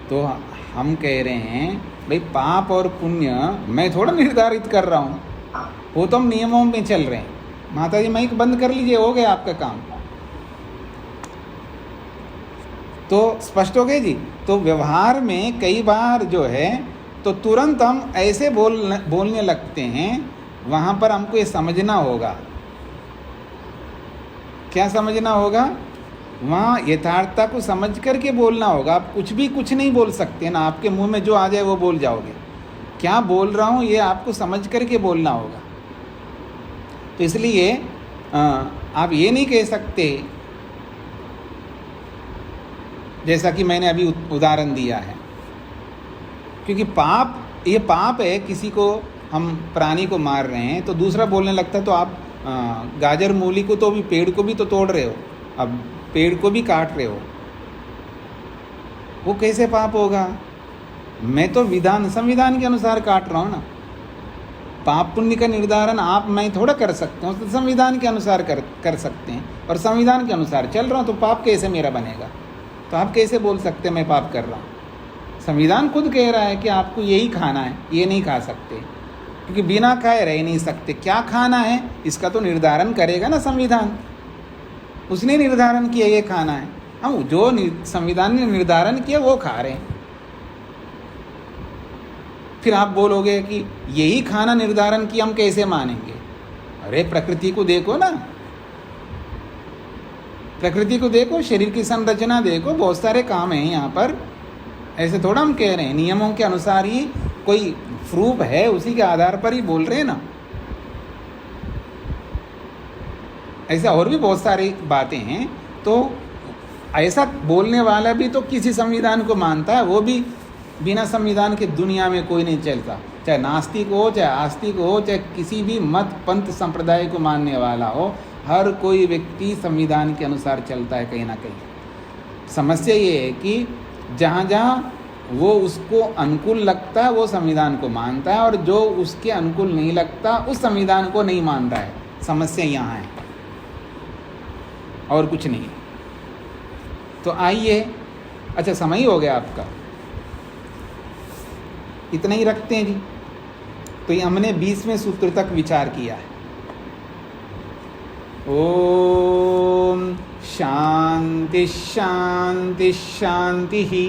तो हम कह रहे हैं भाई पाप और पुण्य मैं थोड़ा निर्धारित कर रहा हूँ, वो तो हम नियमों में चल रहे हैं। माता जी माइक बंद कर लीजिए, हो गया आपका काम। तो स्पष्ट हो गए जी। तो व्यवहार में कई बार जो है तो तुरंत हम ऐसे बोलने लगते हैं, वहाँ पर हमको ये समझना होगा। क्या समझना होगा? वहाँ यथार्थता को समझ करके बोलना होगा। आप कुछ नहीं बोल सकते ना, आपके मुंह में जो आ जाए वो बोल जाओगे। क्या बोल रहा हूँ ये आपको समझ करके बोलना होगा। तो इसलिए आप ये नहीं कह सकते, जैसा कि मैंने अभी उदाहरण दिया है, क्योंकि ये पाप है। किसी को हम प्राणी को मार रहे हैं तो दूसरा बोलने लगता है तो आप गाजर मूली को तो भी, पेड़ को भी तो तोड़ रहे हो, अब पेड़ को भी काट रहे हो, वो कैसे पाप होगा? मैं तो संविधान के अनुसार काट रहा हूँ ना। पाप पुण्य का निर्धारण आप मैं थोड़ा कर सकते हो, तो संविधान के अनुसार कर सकते हैं, और संविधान के अनुसार चल रहा हूँ, तो पाप कैसे मेरा बनेगा? तो आप कैसे बोल सकते हैं मैं पाप कर रहा हूँ? संविधान खुद कह रहा है कि आपको यही खाना है, ये नहीं खा सकते, क्योंकि बिना खाए रह नहीं सकते। क्या खाना है इसका तो निर्धारण करेगा ना संविधान, उसने निर्धारण किया ये खाना है, हम जो संविधान ने निर्धारण किया वो खा रहे हैं। फिर आप बोलोगे कि यही खाना निर्धारण किया, हम कैसे मानेंगे? अरे प्रकृति को देखो ना, प्रकृति को देखो, शरीर की संरचना देखो, बहुत सारे काम हैं यहाँ पर। ऐसे थोड़ा हम कह रहे हैं, नियमों के अनुसार ही कोई प्रूफ है, उसी के आधार पर ही बोल रहे हैं ना। ऐसा और भी बहुत सारी बातें हैं। तो ऐसा बोलने वाला भी तो किसी संविधान को मानता है, वो भी बिना संविधान के दुनिया में कोई नहीं चलता, चाहे नास्तिक हो, चाहे आस्तिक हो, चाहे किसी भी मत पंथ संप्रदाय को मानने वाला हो, हर कोई व्यक्ति संविधान के अनुसार चलता है कहीं ना कहीं। समस्या ये है कि जहाँ जहाँ वो उसको अनुकूल लगता है वो संविधान को मानता है, और जो उसके अनुकूल नहीं लगता उस संविधान को नहीं मान रहा है। समस्या यहाँ है और कुछ नहीं। तो आइए, अच्छा समय हो गया आपका, इतना ही रखते हैं जी। तो ये हमने 20वें सूत्र तक विचार किया है। ओम शांति शांति शांति ही।